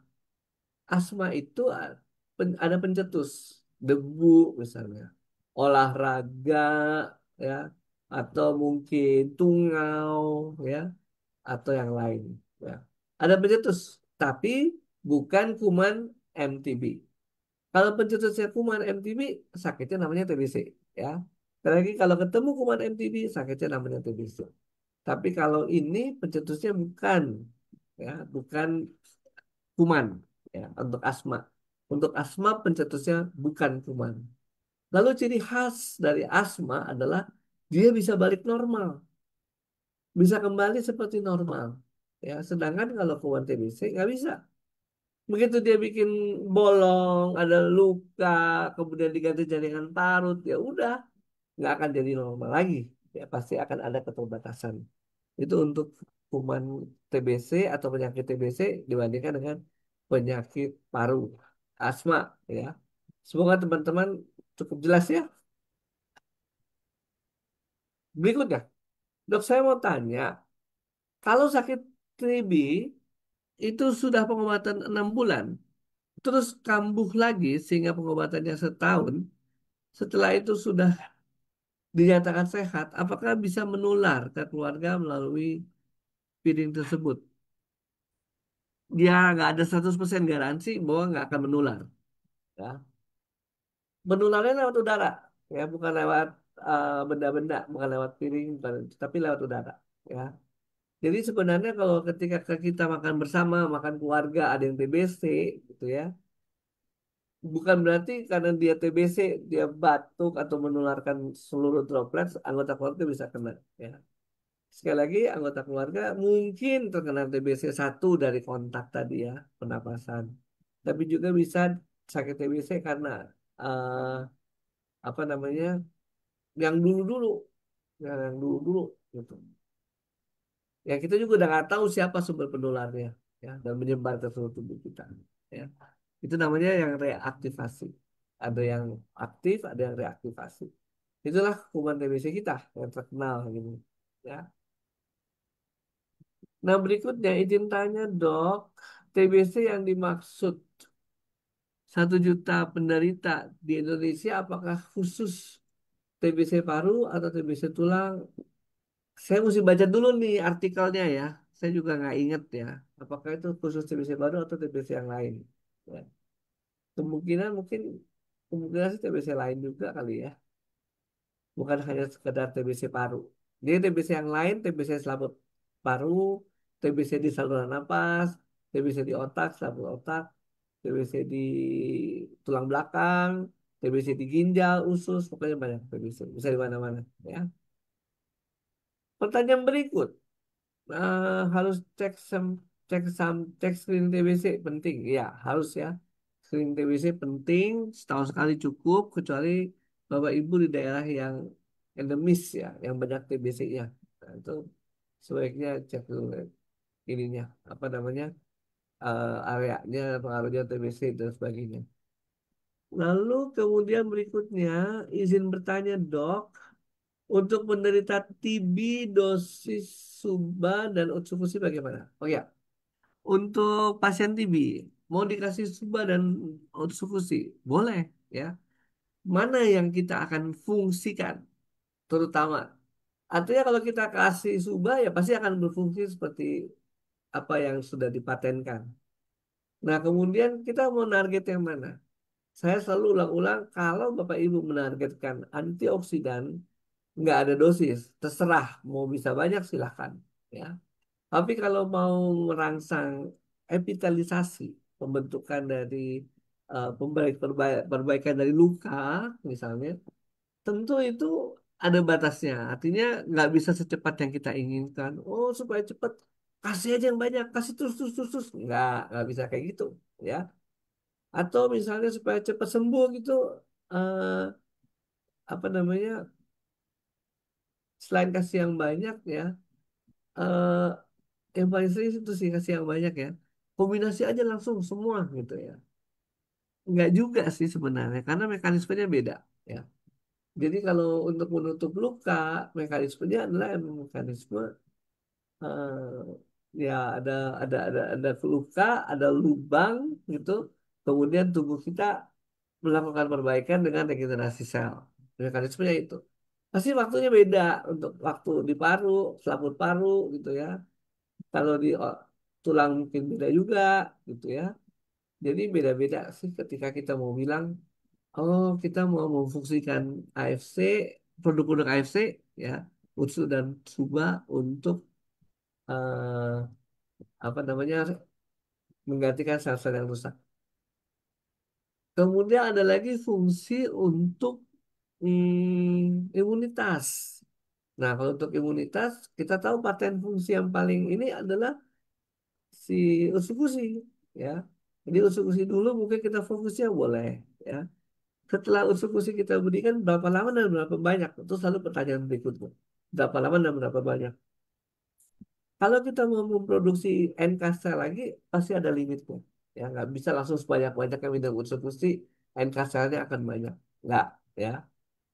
Asma itu ada pencetus, debu misalnya, olahraga, ya, atau mungkin tungau, ya, atau yang lain. Ya. Ada pencetus, tapi bukan kuman MTB. Kalau pencetusnya kuman MTB, sakitnya namanya TBC. Ya. Lagi kalau ketemu kuman MTB, sakitnya namanya TBC. Tapi kalau ini pencetusnya bukan, ya, bukan kuman, ya, untuk asma. Untuk asma pencetusnya bukan kuman. Lalu ciri khas dari asma adalah dia bisa balik normal, bisa kembali seperti normal. Ya, sedangkan kalau kuman TBC nggak bisa. Begitu dia bikin bolong, ada luka, kemudian diganti jaringan parut, ya udah, nggak akan jadi normal lagi. Ya, pasti akan ada keterbatasan. Itu untuk kuman TBC atau penyakit TBC dibandingkan dengan penyakit paru, asma, ya. Semoga teman-teman cukup jelas ya. Berikutnya, dok saya mau tanya, kalau sakit TB itu sudah pengobatan 6 bulan, terus kambuh lagi sehingga pengobatannya setahun, setelah itu sudah dinyatakan sehat, apakah bisa menular ke keluarga melalui piring tersebut? Dia nggak ada 100% garansi bahwa nggak akan menular. Ya. Menularnya lewat udara, ya, bukan lewat benda-benda, bukan lewat piring, bukan, tapi lewat udara. Ya. Jadi sebenarnya kalau ketika kita makan bersama, makan keluarga, ada yang TBC, gitu ya, bukan berarti karena dia TBC, dia batuk atau menularkan seluruh droplet, anggota keluarga bisa kena. Ya. Sekali lagi, anggota keluarga mungkin terkena TBC satu dari kontak tadi ya, pernapasan. Tapi juga bisa sakit TBC karena eh, apa namanya, yang dulu-dulu, yang dulu-dulu gitu. Ya kita juga udah nggak tahu siapa sumber penularnya, ya, dan menyebar ke seluruh tubuh kita. Ya. Itu namanya yang reaktivasi. Ada yang aktif, ada yang reaktivasi. Itulah kuman TBC kita yang terkenal gitu. Ya. Nah, berikutnya izin tanya, Dok, TBC yang dimaksud 1 juta penderita di Indonesia apakah khusus TBC paru atau TBC tulang? Saya mesti baca dulu nih artikelnya ya. Saya juga nggak inget ya. Apakah itu khusus TBC baru atau TBC yang lain? Ya. Kemungkinan mungkin kemungkinan sih TBC lain juga kali ya. Bukan hanya sekedar TBC paru. Jadi TBC yang lain, TBC selaput paru, TBC di saluran napas, TBC di otak, selaput otak, TBC di tulang belakang, TBC di ginjal, usus, pokoknya banyak TBC. Bisa di mana-mana ya. Pertanyaan berikut, harus cek screening TBC penting, ya harus ya. Screening TBC penting, setahun sekali cukup, kecuali Bapak Ibu di daerah yang endemis ya, yang banyak TBC-nya. Nah, itu sebaiknya cek dulu ininya, apa namanya, areanya, pengaruhnya TBC dan sebagainya. Lalu kemudian berikutnya, izin bertanya dok, untuk penderita TB dosis suba dan otsufusi bagaimana? Oh ya, untuk pasien TB mau dikasih suba dan otsufusi, boleh ya. Mana yang kita akan fungsikan, terutama. Artinya kalau kita kasih suba ya pasti akan berfungsi seperti apa yang sudah dipatenkan. Nah kemudian kita mau target yang mana? Saya selalu ulang-ulang kalau Bapak Ibu menargetkan antioksidan nggak ada dosis, terserah mau bisa banyak silahkan ya. Tapi kalau mau merangsang epitalisasi, pembentukan dari perbaikan dari luka, misalnya, tentu itu ada batasnya. Artinya nggak bisa secepat yang kita inginkan. Oh, supaya cepat, kasih aja yang banyak, kasih terus, terus, terus, terus. Nggak bisa kayak gitu, ya. Atau misalnya supaya cepat sembuh gitu, eh, apa namanya, selain kasih yang banyak, ya, eh, yang paling sering itu sih kasih yang banyak ya. Kombinasi aja langsung semua gitu ya. Nggak juga sih sebenarnya, karena mekanismenya beda, ya. Jadi kalau untuk menutup luka, mekanismenya adalah emang mekanisme, ya, ada luka, ada lubang gitu. Kemudian tubuh kita melakukan perbaikan dengan regenerasi sel. Mekanismenya itu. Pasti waktunya beda untuk waktu di paru, selaput paru gitu ya. Kalau di tulang mungkin beda juga gitu ya. Jadi beda-beda sih ketika kita mau bilang, oh, kita mau memfungsikan AFC, produk-produk AFC, ya, unsur dan suba untuk eh, apa namanya, menggantikan sel-sel yang rusak. Kemudian ada lagi fungsi untuk imunitas. Nah, kalau untuk imunitas, kita tahu paten fungsi yang paling ini adalah si usukusi, ya. Jadi usukusi dulu mungkin kita fokusnya boleh, ya. Setelah usukusi kita berikan berapa lama dan berapa banyak? Itu selalu pertanyaan berikutnya. Berapa lama dan berapa banyak? Kalau kita mau memproduksi NK cell lagi, pasti ada limitnya. Ya, nggak bisa langsung sebanyak-banyaknya minum usukusi, NK cell-nya akan banyak. Nggak, ya.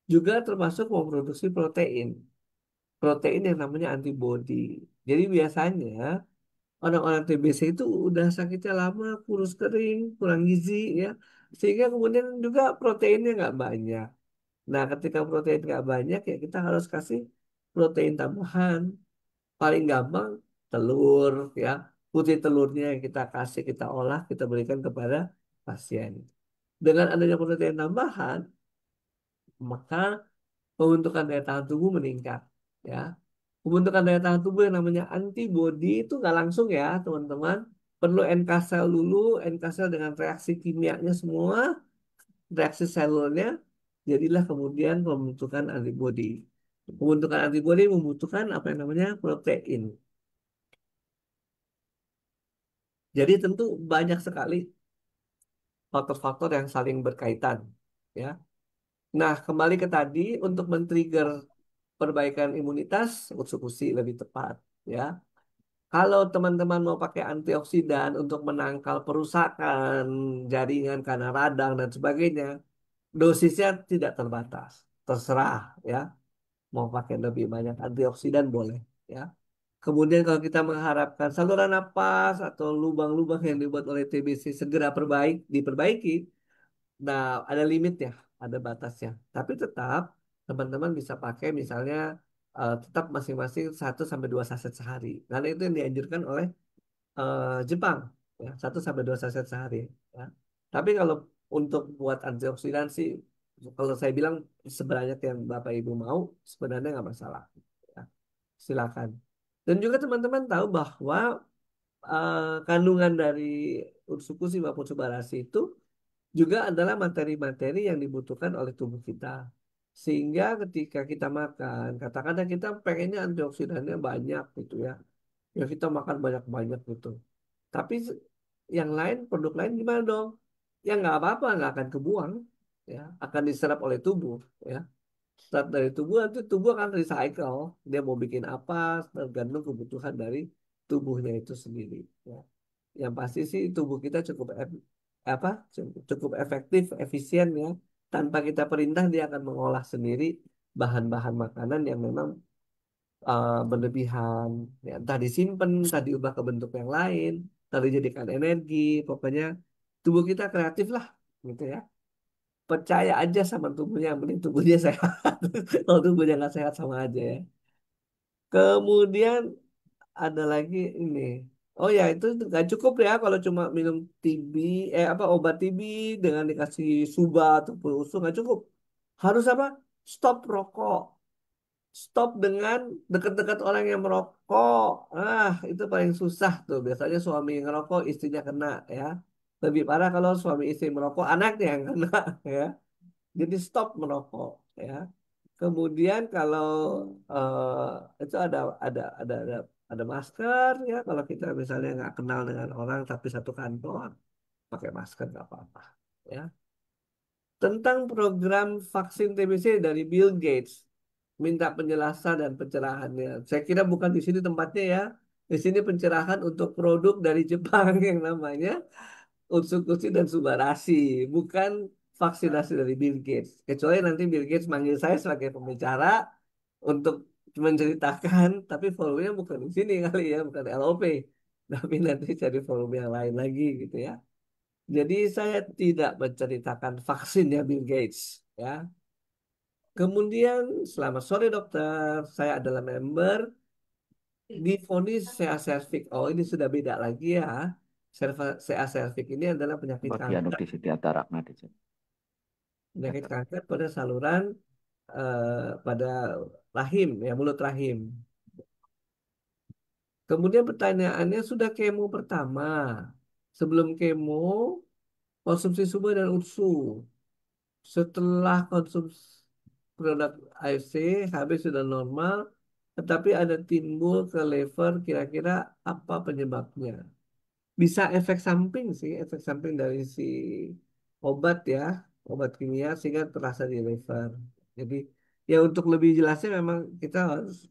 Juga termasuk memproduksi protein. Protein yang namanya antibody. Jadi biasanya orang-orang TBC itu udah sakitnya lama, kurus kering, kurang gizi, ya. Sehingga kemudian juga proteinnya nggak banyak. Nah, ketika protein nggak banyak, ya kita harus kasih protein tambahan. Paling gampang telur, ya. Putih telurnya yang kita kasih, kita olah, kita berikan kepada pasien. Dengan adanya protein tambahan, maka pembentukan daya tahan tubuh meningkat. Ya, pembentukan daya tahan tubuh yang namanya antibody itu nggak langsung ya, teman-teman. Perlu NK sel dulu, NK sel dengan reaksi kimianya semua, reaksi selulnya, jadilah kemudian pembentukan antibody. Pembentukan antibody membutuhkan apa yang namanya protein. Jadi tentu banyak sekali faktor-faktor yang saling berkaitan, ya. Nah, kembali ke tadi, untuk men-trigger perbaikan imunitas, usus lebih tepat, ya. Kalau teman-teman mau pakai antioksidan untuk menangkal perusakan jaringan karena radang dan sebagainya, dosisnya tidak terbatas. Terserah, ya. Mau pakai lebih banyak antioksidan boleh, ya. Kemudian kalau kita mengharapkan saluran napas atau lubang-lubang yang dibuat oleh TBC segera diperbaiki, nah, ada limitnya, ada batasnya. Tapi tetap teman-teman bisa pakai misalnya, tetap masing-masing 1 sampai 2 saset sehari. Karena itu yang dianjurkan oleh Jepang, ya, 1 sampai 2 saset sehari. Ya. Tapi kalau untuk buat antioksidan sih, kalau saya bilang sebenarnya yang Bapak Ibu mau, sebenarnya nggak masalah. Ya. Silakan. Dan juga teman-teman tahu bahwa kandungan dari ursukusi maupun subarasi itu juga adalah materi-materi yang dibutuhkan oleh tubuh kita. Sehingga ketika kita makan, katakanlah kita pengennya antioksidannya banyak gitu ya. Ya kita makan banyak-banyak gitu. Tapi yang lain, produk lain gimana dong? Ya nggak apa-apa, nggak akan kebuang. Ya, akan diserap oleh tubuh. Ya, serat dari tubuh nanti tubuh akan recycle. Dia mau bikin apa tergantung kebutuhan dari tubuhnya itu sendiri. Ya. Yang pasti sih tubuh kita apa cukup efektif, efisien ya. Tanpa kita perintah dia akan mengolah sendiri bahan-bahan makanan yang memang berlebihan. Ya, entah disimpan, entah diubah ke bentuk yang lain, entah dijadikan energi. Pokoknya tubuh kita kreatif lah, gitu ya. Percaya aja sama tubuhnya, yang penting tubuhnya sehat. Kalau tubuhnya nggak sehat sama aja ya. Kemudian ada lagi ini. Oh ya, itu nggak cukup ya kalau cuma minum TB, apa, obat TB dengan dikasih suba atau pulsa nggak cukup. Harus apa? Stop rokok. Stop dengan dekat-dekat orang yang merokok. Itu paling susah tuh. Biasanya suami ngerokok, istrinya kena ya. Lebih parah kalau suami istri merokok, anaknya yang kena ya. Jadi stop merokok ya. Kemudian kalau itu ada masker ya. Kalau kita misalnya nggak kenal dengan orang tapi satu kantor, pakai masker nggak apa-apa ya. Tentang program vaksin TBC dari Bill Gates, minta penjelasan dan pencerahannya. Saya kira bukan di sini tempatnya ya. Di sini pencerahan untuk produk dari Jepang yang namanya Utsukushi dan Subarashi, bukan vaksinasi dari Bill Gates. Kecuali nanti Bill Gates manggil saya sebagai pembicara untuk menceritakan, tapi forumnya bukan di sini kali ya, bukan LOP. Tapi nanti cari forum yang lain lagi gitu ya. Jadi saya tidak menceritakan vaksinnya Bill Gates ya. Kemudian selamat sore dokter, saya adalah member divonis CA cervix. Oh ini sudah beda lagi ya. CA cervix ini adalah penyakit Bagian kanker. di sini antara Penyakit kanker pada saluran pada rahim ya mulut rahim. Kemudian pertanyaannya sudah kemo pertama. Sebelum kemo konsumsi suba dan ursu. Setelah konsumsi produk AFC, HB sudah normal, tetapi ada timbul ke liver, kira-kira apa penyebabnya? Bisa efek samping sih, efek samping dari si obat ya, obat kimia sehingga terasa di liver. Jadi ya untuk lebih jelasnya memang kita harus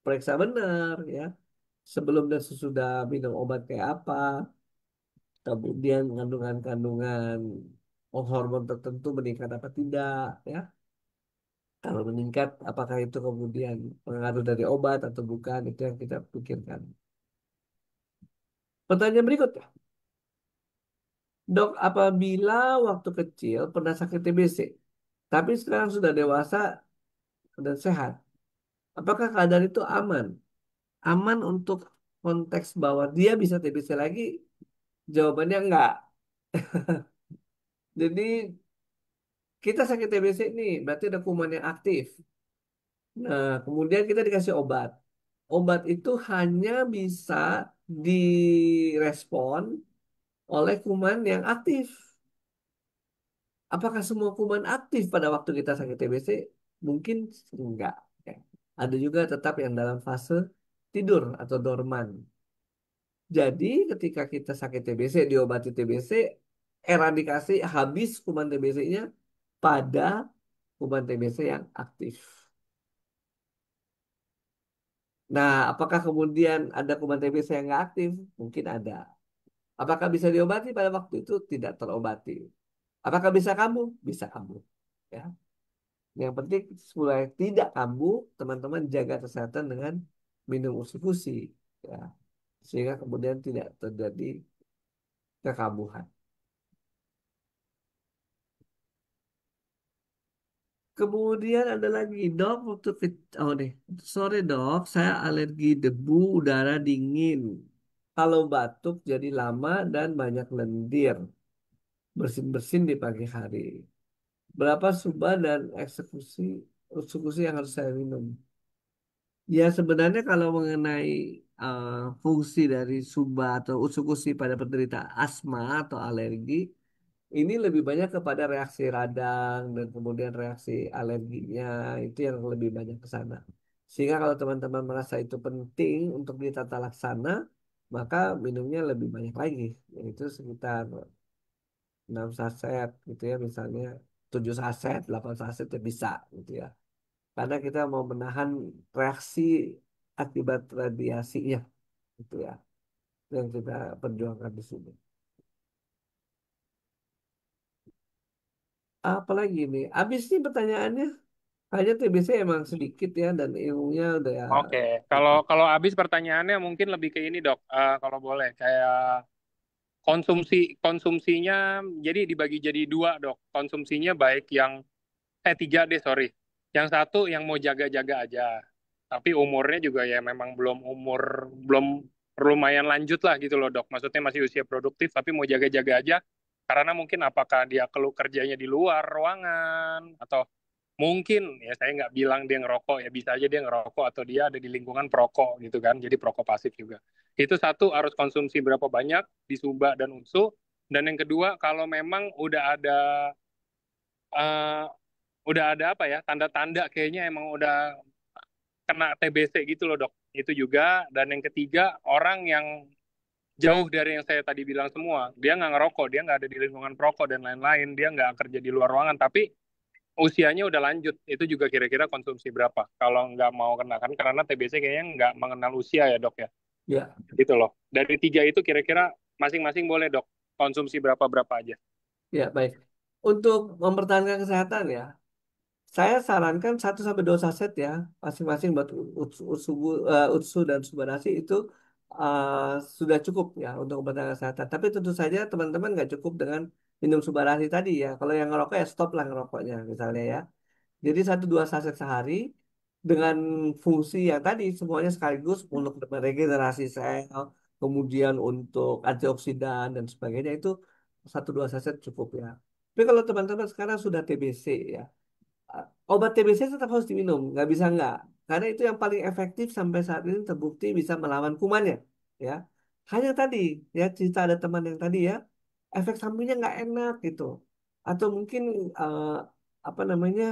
periksa benar ya, sebelum dan sesudah minum obat kayak apa, kemudian kandungan-kandungan hormon tertentu meningkat apa tidak ya. Kalau meningkat, apakah itu kemudian pengaruh dari obat atau bukan, itu yang kita pikirkan. Pertanyaan berikutnya, dok, apabila waktu kecil pernah sakit TBC, tapi sekarang sudah dewasa dan sehat, apakah keadaan itu aman? Aman untuk konteks bahwa dia bisa TBC lagi? Jawabannya enggak. Jadi kita sakit TBC ini berarti ada kuman yang aktif. Nah, kemudian kita dikasih obat. Obat itu hanya bisa direspon oleh kuman yang aktif. Apakah semua kuman aktif pada waktu kita sakit TBC? Mungkin enggak. Ya. Ada juga tetap yang dalam fase tidur atau dorman. Jadi ketika kita sakit TBC, diobati TBC, eradikasi habis kuman TBC-nya pada kuman TBC yang aktif. Nah, apakah kemudian ada kuman TBC yang nggak aktif? Mungkin ada. Apakah bisa diobati pada waktu itu? Tidak terobati. Apakah bisa kambuh? Bisa kambuh. Ya. Yang penting supaya tidak kambuh, teman-teman jaga kesehatan dengan minum usus gusi, ya, sehingga kemudian tidak terjadi kekambuhan. Kemudian ada lagi dok waktu oh nih, sore dok, saya alergi debu udara dingin. Kalau batuk jadi lama dan banyak lendir, bersin-bersin di pagi hari. Berapa suba dan eksekusi yang harus saya minum? Ya sebenarnya kalau mengenai eh, fungsi dari suba atau usukusi pada penderita asma atau alergi, ini lebih banyak kepada reaksi radang dan kemudian reaksi alerginya itu yang lebih banyak ke sana. Sehingga kalau teman-teman merasa itu penting untuk ditata laksana, maka minumnya lebih banyak lagi, yaitu sekitar 6 saset gitu ya misalnya, 7 saset, 8 saset ya bisa gitu ya. Karena kita mau menahan reaksi akibat radiasinya gitu ya. Itu yang kita perjuangkan di sini. Apalagi nih, habis nih pertanyaannya. Kayaknya TBC emang sedikit ya dan ilmunya udah ya. Oke, kalau kalau habis pertanyaannya mungkin lebih ke ini dok, kalau boleh kayak konsumsinya jadi dibagi jadi dua dok, konsumsinya baik yang tiga deh sorry, yang satu yang mau jaga-jaga aja, tapi umurnya juga ya memang belum lumayan lanjut lah gitu loh dok, maksudnya masih usia produktif tapi mau jaga-jaga aja karena mungkin apakah dia kerjanya di luar ruangan atau Mungkin ya saya nggak bilang dia ngerokok, ya bisa aja dia ngerokok atau dia ada di lingkungan perokok gitu kan, jadi perokok pasif juga. Itu satu, harus konsumsi berapa banyak di Suba dan Unsu. Dan yang kedua, kalau memang eh, udah ada apa ya, tanda-tanda kayaknya emang udah kena TBC gitu loh dok. Itu juga. Dan yang ketiga, orang yang jauh dari yang saya tadi bilang semua, dia nggak ngerokok, dia nggak ada di lingkungan perokok dan lain-lain, dia nggak kerja di luar ruangan, tapi usianya udah lanjut, itu juga kira-kira konsumsi berapa? Kalau nggak mau kenakan, karena TBC kayaknya nggak mengenal usia ya dok ya, Ya, gitu loh. Dari tiga itu kira-kira masing-masing boleh dok, konsumsi berapa-berapa aja. ya baik. Untuk mempertahankan kesehatan ya, saya sarankan 1 sampai 2 saset ya, masing-masing buat utsu dan subarasi itu sudah cukup ya untuk mempertahankan kesehatan. Tapi tentu saja teman-teman nggak cukup dengan minum subarasi tadi ya. Kalau yang ngerokok ya stop lah ngerokoknya misalnya ya. Jadi 1 2 saset sehari dengan fungsi yang tadi semuanya sekaligus untuk regenerasi sel, kemudian untuk antioksidan dan sebagainya itu 1 2 saset cukup ya. Tapi kalau teman-teman sekarang sudah TBC ya, obat TBC tetap harus diminum, nggak bisa nggak. Karena itu yang paling efektif sampai saat ini terbukti bisa melawan kumannya ya. Hanya tadi ya cerita ada teman yang tadi ya, efek sampingnya nggak enak gitu. Atau mungkin eh, apa namanya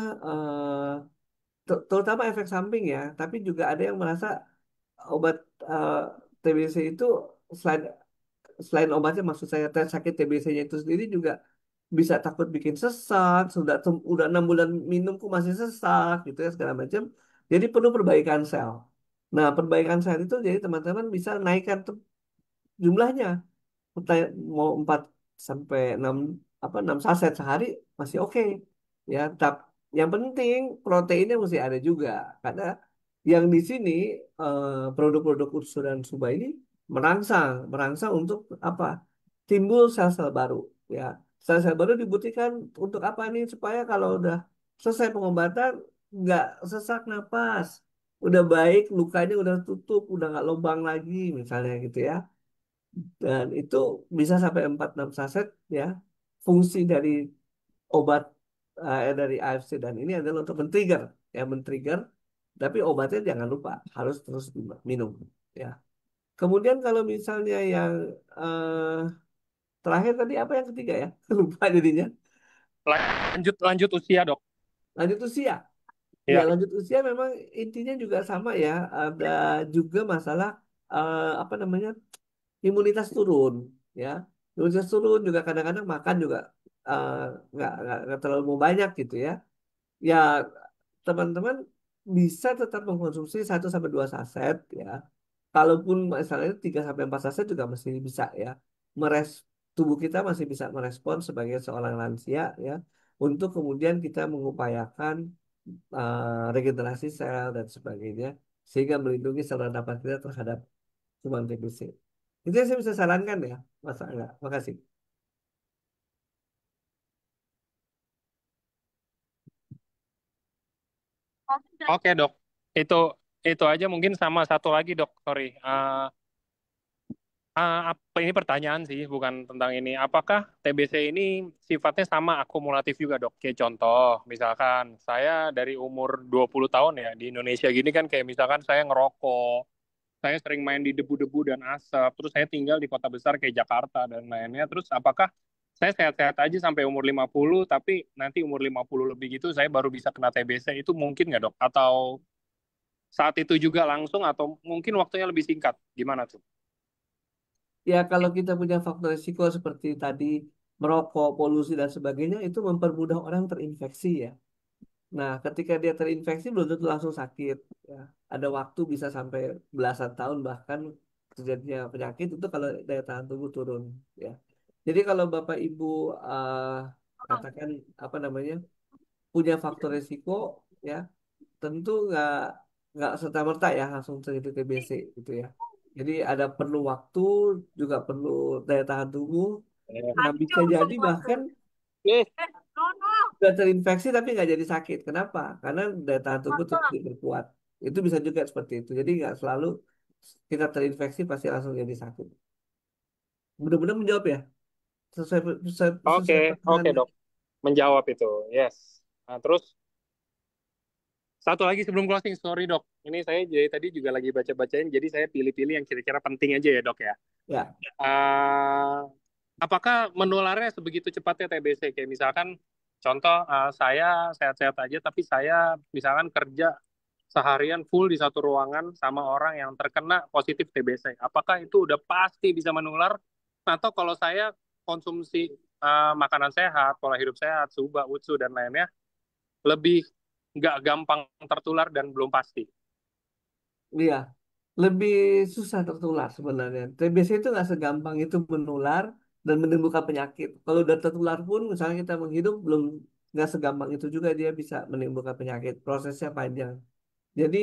terutama efek samping ya, tapi juga ada yang merasa obat eh, TBC itu selain selain obatnya maksud saya sakit TBC-nya itu sendiri juga bisa takut bikin sesak, udah 6 bulan minum kok masih sesak gitu ya segala macam. Jadi perlu perbaikan sel. Nah, perbaikan sel itu jadi teman-teman bisa naikkan jumlahnya. Mau 4 sampai 6 6 saset sehari masih oke ya. Yang penting proteinnya mesti ada juga karena yang di sini produk-produk Ursu dan Suba ini merangsang untuk apa? Timbul sel-sel baru ya. Sel-sel baru dibutuhkan untuk apa nih? Supaya kalau udah selesai pengobatan nggak sesak napas, udah baik, lukanya udah tutup, udah nggak lubang lagi misalnya gitu ya. Dan itu bisa sampai 4 6 saset ya. Fungsi dari obat dari AFC dan ini adalah untuk men-trigger ya, men-trigger. Tapi obatnya jangan lupa harus terus minum ya. Kemudian kalau misalnya yang terakhir tadi apa yang ketiga ya? Lupa jadinya. Lanjut lanjut usia dok. Lanjut usia. Ya, Ya, lanjut usia memang intinya juga sama ya. Ada juga masalah apa namanya? Imunitas turun ya. Imunitas turun juga kadang-kadang makan juga eh, nggak terlalu mau banyak gitu ya. Ya, teman-teman bisa tetap mengkonsumsi 1 sampai 2 saset ya. Kalaupun misalnya 3 sampai 4 saset juga masih bisa ya. Meres Tubuh kita masih bisa merespon sebagai seorang lansia ya untuk kemudian kita mengupayakan regenerasi sel dan sebagainya sehingga melindungi saluran nafas kita terhadap kuman TBC. Itu yang saya bisa sarankan ya, Mas Angga. Makasih. oke dok. Itu itu aja, mungkin sama satu lagi dok, sorry. Apa ini pertanyaan sih, bukan tentang ini. Apakah TBC ini sifatnya sama akumulatif juga, Dok? Kayak contoh, misalkan saya dari umur 20 tahun ya di Indonesia gini kan, kayak misalkan saya ngerokok, saya sering main di debu-debu dan asap, terus saya tinggal di kota besar kayak Jakarta dan lainnya. Terus apakah saya sehat-sehat aja sampai umur 50, tapi nanti umur 50 lebih gitu saya baru bisa kena TBC, itu mungkin nggak, Dok? Atau saat itu juga langsung, atau mungkin waktunya lebih singkat? Gimana tuh? Ya, kalau kita punya faktor risiko seperti tadi merokok, polusi dan sebagainya itu mempermudah orang terinfeksi ya. Nah, ketika dia terinfeksi belum tentu langsung sakit ya. Ada waktu bisa sampai belasan tahun bahkan terjadinya penyakit itu kalau daya tahan tubuh turun ya. Jadi kalau Bapak Ibu eh, katakan apa namanya punya faktor risiko ya, tentu nggak serta-merta ya langsung terjadi TBC gitu ya. Jadi ada perlu waktu, juga perlu daya tahan tubuh. Nah, bisa jadi bahkan Eh, sudah terinfeksi tapi nggak jadi sakit. Kenapa? Karena daya tahan tubuh terus diperkuat. Itu bisa juga seperti itu. Jadi nggak selalu kita terinfeksi pasti langsung jadi sakit. Mudah-mudahan menjawab ya sesuai Oke, sesuai oke pertanyaannya. dok, menjawab itu, yes. Nah, terus Satu lagi sebelum closing, sorry dok. Ini saya jadi tadi juga lagi baca-bacain, jadi saya pilih-pilih yang kira-kira penting aja ya dok ya. Ya, Eh, apakah menularnya sebegitu cepatnya TBC? Kayak misalkan contoh saya sehat-sehat aja, tapi saya misalkan kerja seharian full di satu ruangan sama orang yang terkena positif TBC. Apakah itu udah pasti bisa menular? Atau kalau saya konsumsi makanan sehat, pola hidup sehat, subah, utsu, dan lainnya, lebih nggak gampang tertular dan belum pasti. iya. Lebih susah tertular sebenarnya. TBC itu nggak segampang itu menular dan menimbulkan penyakit. Kalau udah tertular pun, misalnya kita menghidup, belum nggak segampang itu juga dia bisa menimbulkan penyakit. Prosesnya panjang. Jadi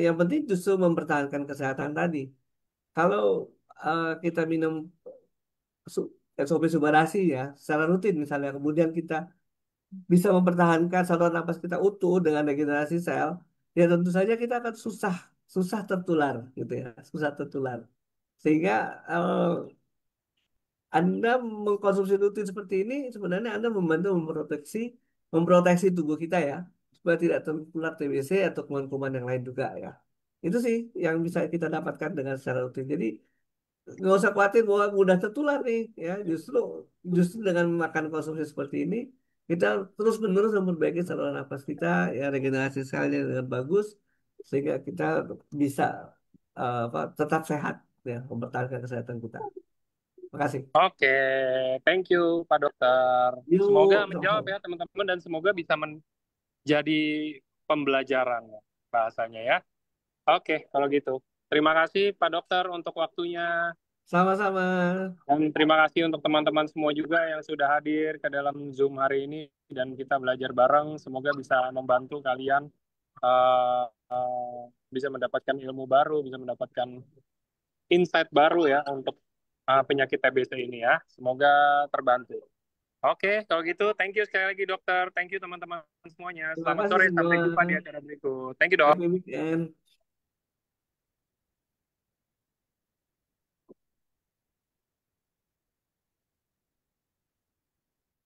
yang penting justru mempertahankan kesehatan tadi. Kalau kita minum SOP subarasi ya secara rutin misalnya, kemudian kita bisa mempertahankan saluran napas kita utuh dengan regenerasi sel, ya tentu saja kita akan susah susah tertular gitu ya, susah tertular. Sehingga eh, Anda mengkonsumsi rutin seperti ini sebenarnya Anda membantu memproteksi tubuh kita ya supaya tidak tertular TBC atau kuman-kuman yang lain juga ya. Itu sih yang bisa kita dapatkan dengan secara rutin. Jadi nggak usah khawatir bahwa mudah tertular nih ya, justru justru dengan makan konsumsi seperti ini kita terus menerus memperbaiki saluran napas kita ya, regenerasi selnya dengan bagus sehingga kita bisa tetap sehat ya, mempertahankan kesehatan kita. Makasih. Oke, thank you Pak Dokter. Semoga Yuk, menjawab ya teman-teman dan semoga bisa menjadi pembelajaran ya, bahasanya ya. Oke, kalau gitu. Terima kasih Pak Dokter untuk waktunya sama-sama. dan terima kasih untuk teman-teman semua juga yang sudah hadir ke dalam Zoom hari ini dan kita belajar bareng. Semoga bisa membantu kalian uh, uh, bisa mendapatkan ilmu baru, bisa mendapatkan insight baru ya untuk penyakit TBC ini ya. Semoga terbantu. Oke, kalau gitu thank you sekali lagi dokter. Thank you teman-teman semuanya. Terima Selamat kasih sore, semua. sampai jumpa di acara berikut. Thank you dok. Happy weekend.